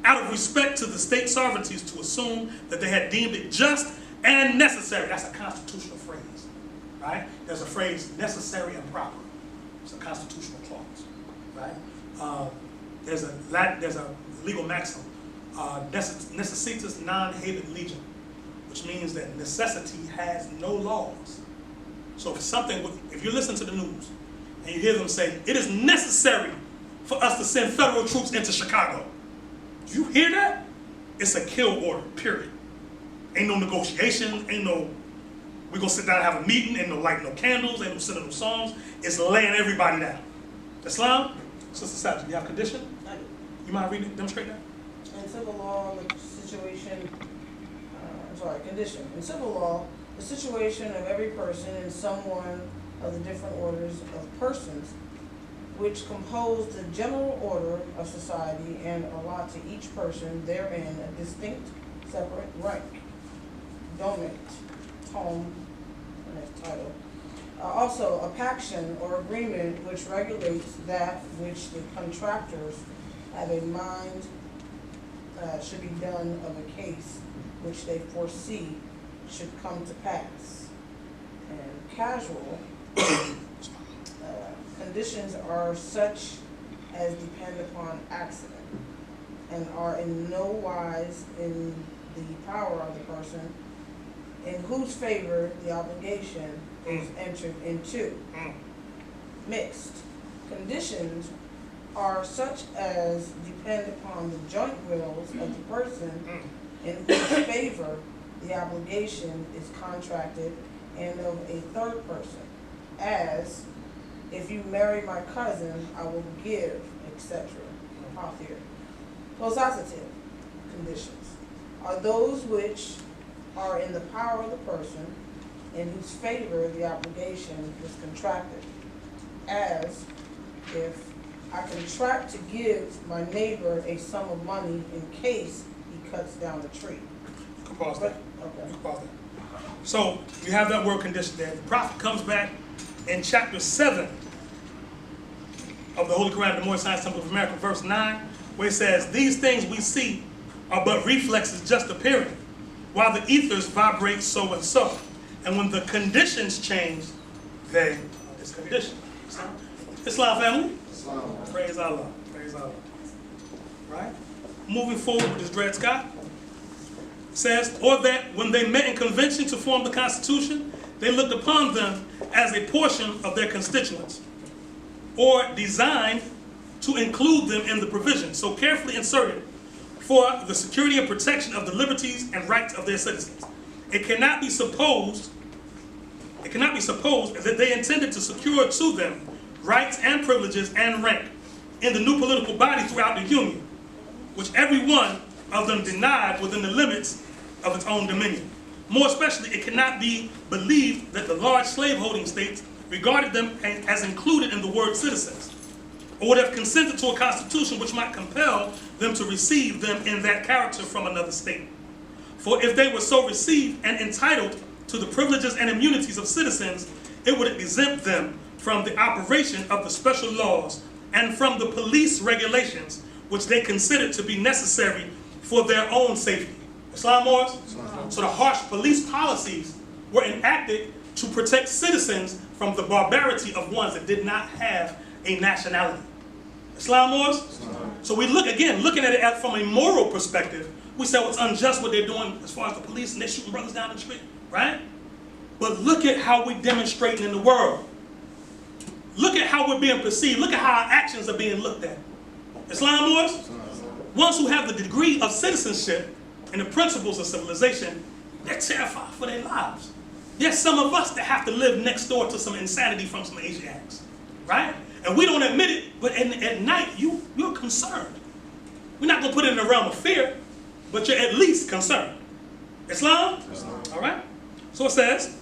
out of respect to the state sovereignties to assume that they had deemed it just and necessary. That's a constitutional phrase, right? There's a phrase, necessary and proper. It's a constitutional clause, right? There's a legal maxim, necessitas non habet legem, which means that necessity has no laws. So if you listen to the news and you hear them say, it is necessary for us to send federal troops into Chicago. Do you hear that? It's a kill order, period. Ain't no negotiations, we're gonna sit down and have a meeting, ain't no light no candles, ain't no singing no songs. It's laying everybody down. Islam, Sister Sasha, you have condition? I do. You mind reading, demonstrate that? In civil law, the situation, condition. In civil law, the situation of every person in some one of the different orders of persons which compose the general order of society and allot to each person therein a distinct separate rank, dominant, tome, the next title. Also, a paction or agreement which regulates that which the contractors have in mind should be done of a case which they foresee should come to pass. And casual conditions are such as depend upon accident and are in no wise in the power of the person in whose favor the obligation is entered into. Mixed conditions are such as depend upon the joint wills of the person in whose favor the obligation is contracted and of a third person, as if you marry my cousin, I will give, etc. Here. Possessive conditions are those which are in the power of the person in whose favor the obligation is contracted, as if I contract to give my neighbor a sum of money in case he cuts down the tree. You can pause that. Okay. You can pause that. So we have that word condition there. The prophet comes back in chapter 7 of the Holy Quran, the Moorish Science Temple of America, verse 9, where it says, "These things we see are but reflexes just appearing, while the ethers vibrate so and so. And when the conditions change, they are disconditioned." Islam family? Islam. Praise Allah. Praise Allah. Right? Moving forward with this Dred Scott. Says, or that when they met in convention to form the Constitution, they looked upon them as a portion of their constituents, or designed to include them in the provision so carefully inserted for the security and protection of the liberties and rights of their citizens. It cannot be supposed that they intended to secure to them rights and privileges and rank in the new political body throughout the Union, which every one of them denied within the limits of its own dominion. More especially, it cannot be believed that the large slaveholding states regarded them as included in the word citizens, or would have consented to a constitution which might compel them to receive them in that character from another state. For if they were so received and entitled to the privileges and immunities of citizens, it would exempt them from the operation of the special laws and from the police regulations which they considered to be necessary for their own safety. Islam Moors? So the harsh police policies were enacted to protect citizens from the barbarity of ones that did not have a nationality. Islam Moors? So we look, again, looking at it from a moral perspective, we say, well, it's unjust what they're doing as far as the police and they're shooting brothers down the street, right? But look at how we're demonstrating in the world. Look at how we're being perceived. Look at how our actions are being looked at. Islam Moors? Ones who have the degree of citizenship and the principles of civilization, they're terrified for their lives. There's some of us that have to live next door to some insanity from some Asiatics, right? And we don't admit it, but at night, you're concerned. We're not going to put it in the realm of fear, but you're at least concerned. Islam? All right? So it says,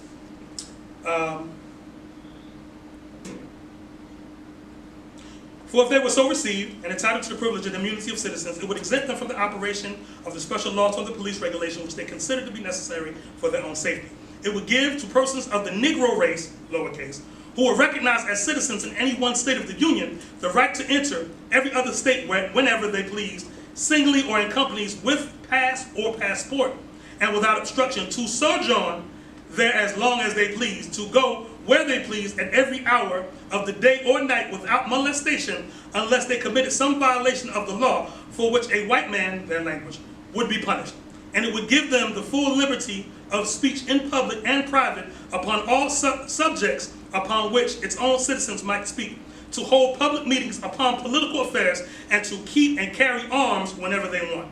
for if they were so received and entitled to the privilege and immunity of citizens, it would exempt them from the operation of the special laws of the police regulation which they considered to be necessary for their own safety. It would give to persons of the Negro race, lowercase, who were recognized as citizens in any one state of the Union, the right to enter every other state whenever they pleased, singly or in companies with pass or passport, and without obstruction, to sojourn there as long as they please, to go where they please at every hour of the day or night without molestation, unless they committed some violation of the law for which a white man, their language, would be punished. And it would give them the full liberty of speech in public and private upon all subjects upon which its own citizens might speak, to hold public meetings upon political affairs, and to keep and carry arms whenever they want.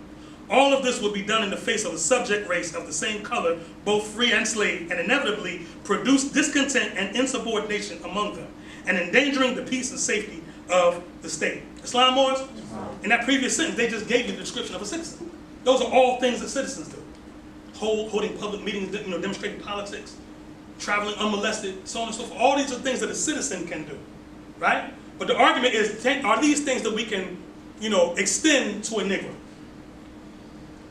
All of this would be done in the face of a subject race of the same color, both free and slave, and inevitably produce discontent and insubordination among them, and endangering the peace and safety of the state. Islam Moors? In that previous sentence, they just gave you the description of a citizen. Those are all things that citizens do. holding public meetings, demonstrating politics, traveling unmolested, so on and so forth. All these are things that a citizen can do, right? But the argument is, are these things that we can, extend to a Negro,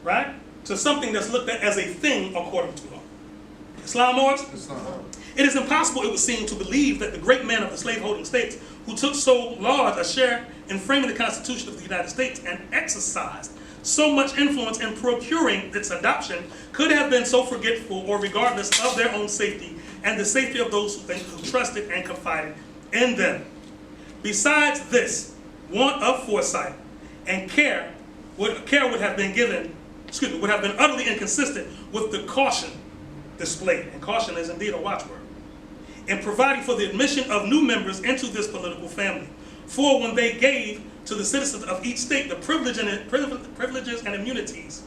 right? To something that's looked at as a thing according to law. Islam, Moors? It is impossible, it would seem, to believe that the great men of the slaveholding states who took so large a share in framing the Constitution of the United States and exercised so much influence in procuring its adoption could have been so forgetful or regardless of their own safety and the safety of those who trusted and confided in them. Besides this, want of foresight and care would have been utterly inconsistent with the caution displayed, and caution is indeed a watchword, in providing for the admission of new members into this political family. For when they gave to the citizens of each state the privileges and immunities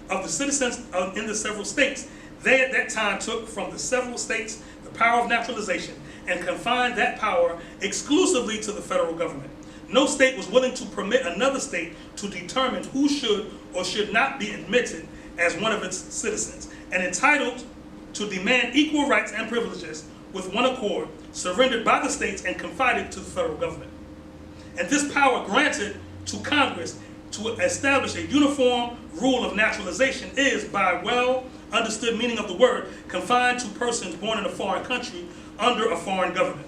of the citizens in the several states, they at that time took from the several states the power of naturalization and confined that power exclusively to the federal government. No state was willing to permit another state to determine who should or should not be admitted as one of its citizens, and entitled to demand equal rights and privileges with one accord, surrendered by the states and confided to the federal government. And this power granted to Congress to establish a uniform rule of naturalization is, by well understood meaning of the word, confined to persons born in a foreign country under a foreign government.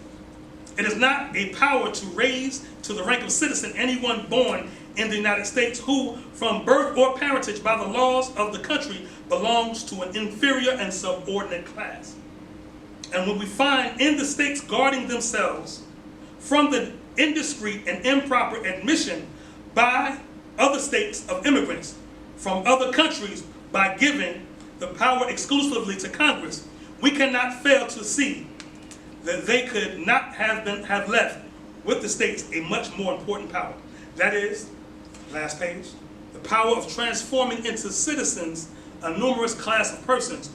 It is not a power to raise to the rank of citizen anyone born in the United States who, from birth or parentage by the laws of the country, belongs to an inferior and subordinate class. And when we find in the states guarding themselves from the indiscreet and improper admission by other states of immigrants from other countries by giving the power exclusively to Congress, we cannot fail to see that they could not have left with the states a much more important power. That is, last page, the power of transforming into citizens a numerous class of persons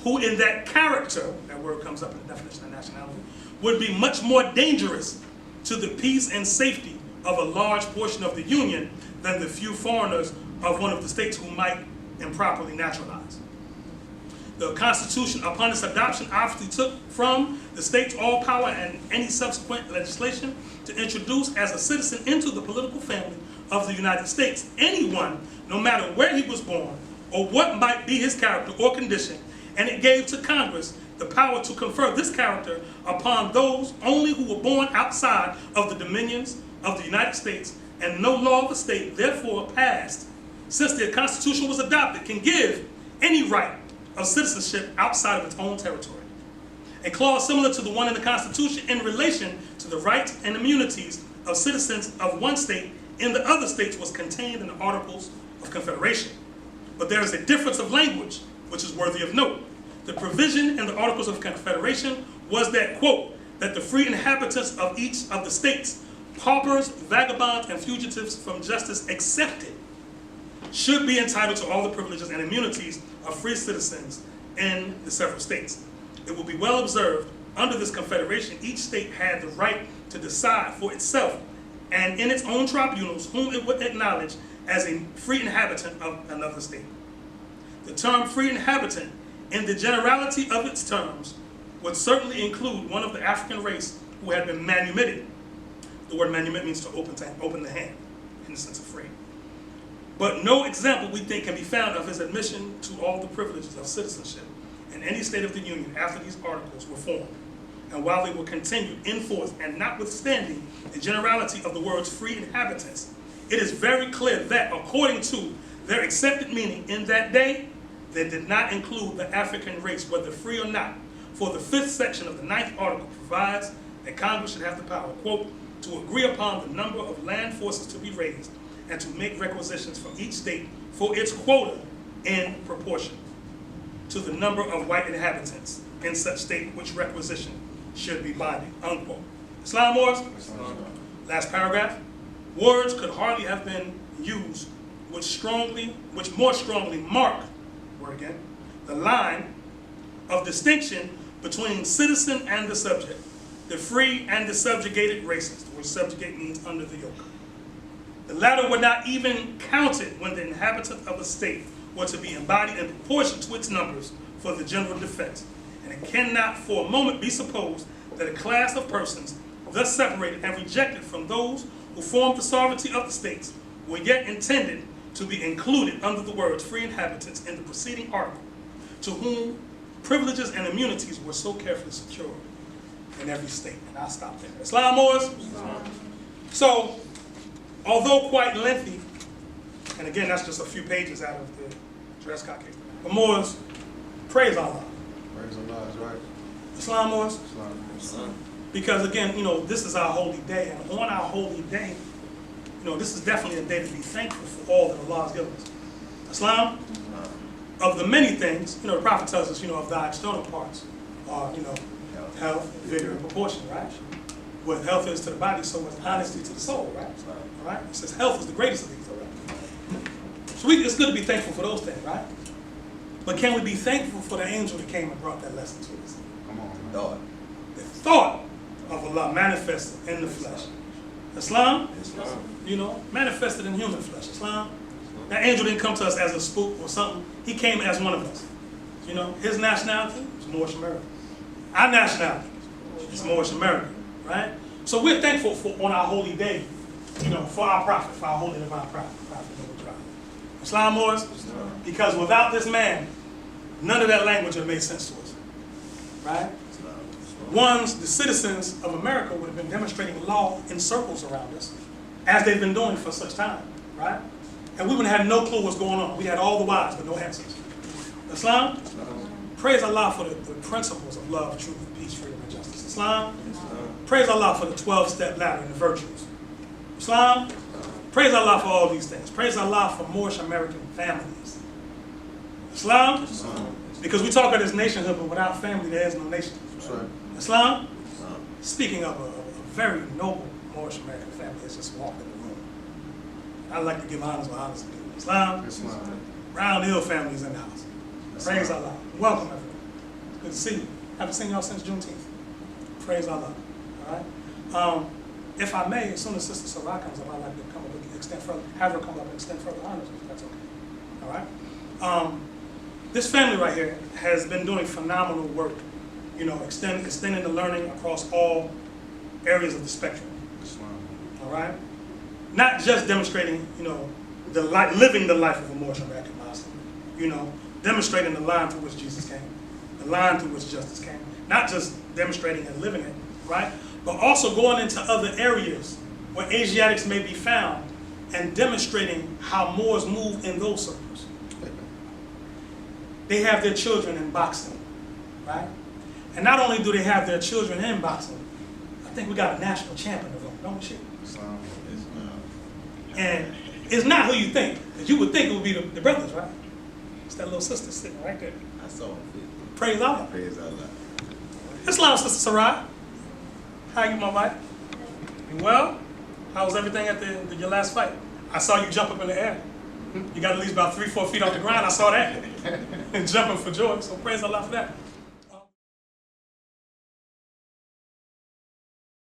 who in that character, that word comes up in the definition of nationality, would be much more dangerous to the peace and safety of a large portion of the Union than the few foreigners of one of the states who might improperly naturalize. The Constitution, upon its adoption, obviously took from the states all power and any subsequent legislation to introduce as a citizen into the political family of the United States anyone, no matter where he was born or what might be his character or condition, and it gave to Congress the power to confer this character upon those only who were born outside of the dominions of the United States, and no law of the state therefore passed since the Constitution was adopted can give any right of citizenship outside of its own territory. A clause similar to the one in the Constitution in relation to the rights and immunities of citizens of one state in the other states was contained in the Articles of Confederation. But there is a difference of language which is worthy of note. The provision in the Articles of Confederation was that, quote, that the free inhabitants of each of the states, paupers, vagabonds, and fugitives from justice excepted, should be entitled to all the privileges and immunities of free citizens in the several states. It will be well observed, under this confederation, each state had the right to decide for itself and in its own tribunals whom it would acknowledge as a free inhabitant of another state. The term free inhabitant, in the generality of its terms, would certainly include one of the African race who had been manumitted. The word manumit means to open the hand, in the sense of free. But no example, we think, can be found of his admission to all the privileges of citizenship in any state of the Union after these articles were formed, and while they were continued in force, and notwithstanding the generality of the words free inhabitants, it is very clear that, according to their accepted meaning in that day, they did not include the African race, whether free or not. For the 5th section of the 9th article provides that Congress should have the power, quote, to agree upon the number of land forces to be raised and to make requisitions from each state for its quota in proportion to the number of white inhabitants in such state, which requisition should be binding, unquote. Islam, Moors? Last paragraph. Words could hardly have been used which more strongly mark, word again, the line of distinction between citizen and the subject, the free and the subjugated races. The word subjugate means under the yoke. The latter were not even counted when the inhabitants of a state were to be embodied in proportion to its numbers for the general defense, and it cannot for a moment be supposed that a class of persons thus separated and rejected from those who formed the sovereignty of the states were yet intended to be included under the words free inhabitants in the preceding article, to whom privileges and immunities were so carefully secured in every state. And I'll stop there. Islam, Moors? So, although quite lengthy, and again, that's just a few pages out of the dress code case. But Moors, praise Allah. Praise Allah, is right. Islam, Moors? Islam. Because again, this is our holy day, and on our holy day, this is definitely a day to be thankful for all that Allah has given us. Islam, of the many things, the Prophet tells us, of thy external parts are, health, vigor, and proportion, right? What health is to the body, so is honesty to the soul, right? All right? It says health is the greatest of these, all right? So it's good to be thankful for those things, right? But can we be thankful for the angel that came and brought that lesson to us? Come on, man. Thought. The thought of Allah manifested in the flesh. Islam, manifested in human flesh. Islam, that angel didn't come to us as a spook or something. He came as one of us. His nationality is Moorish American. Our nationality is Moorish American, right? So we're thankful for on our holy day, for our prophet, for our holy divine prophet. Islam, Moors, because without this man, none of that language would have made sense to us, right? The citizens of America would have been demonstrating law in circles around us, as they've been doing for such time, right? And we would have had no clue what's going on. We had all the whys, but no answers. Islam, praise Allah for the principles of love, truth, peace, freedom, and justice. Islam, praise Allah for the 12-step ladder and the virtues. Islam, praise Allah for all these things. Praise Allah for Moorish American families. Islam, because we talk of this nationhood, but without family, there is no nation. Islam, speaking of a very noble Moorish American family that's just walked in the room. I'd like to give honors where honors is due. Islam, Brown-Hill family's in the house. Praise Allah. Welcome, everyone. It's good to see you. Haven't seen y'all since Juneteenth. Praise Allah. All right. If I may, as soon as Sister Sarah comes up, I'd like to come up and extend further, have her come up and extend further honors, if that's okay. All right. This family right here has been doing phenomenal work. Extending the learning across all areas of the spectrum. All right. Not just demonstrating, living the life of a Moorish American Muslim. Demonstrating the line through which Jesus came, the line through which justice came. Not just demonstrating and living it, right? But also going into other areas where Asiatics may be found and demonstrating how Moors move in those circles. They have their children in boxing, right? And not only do they have their children in boxing, I think we got a national champion of them, don't we, Sheik? And it's not who you think, because you would think it would be the brothers, right? It's that little sister sitting right there. I saw him. Praise Allah. Praise Allah. Islam, Sister Sarai. How you, my wife? You well? How was everything at your last fight? I saw you jump up in the air. You got at least about 3-4 feet off the ground. I saw that. And jumping for joy. So praise Allah for that.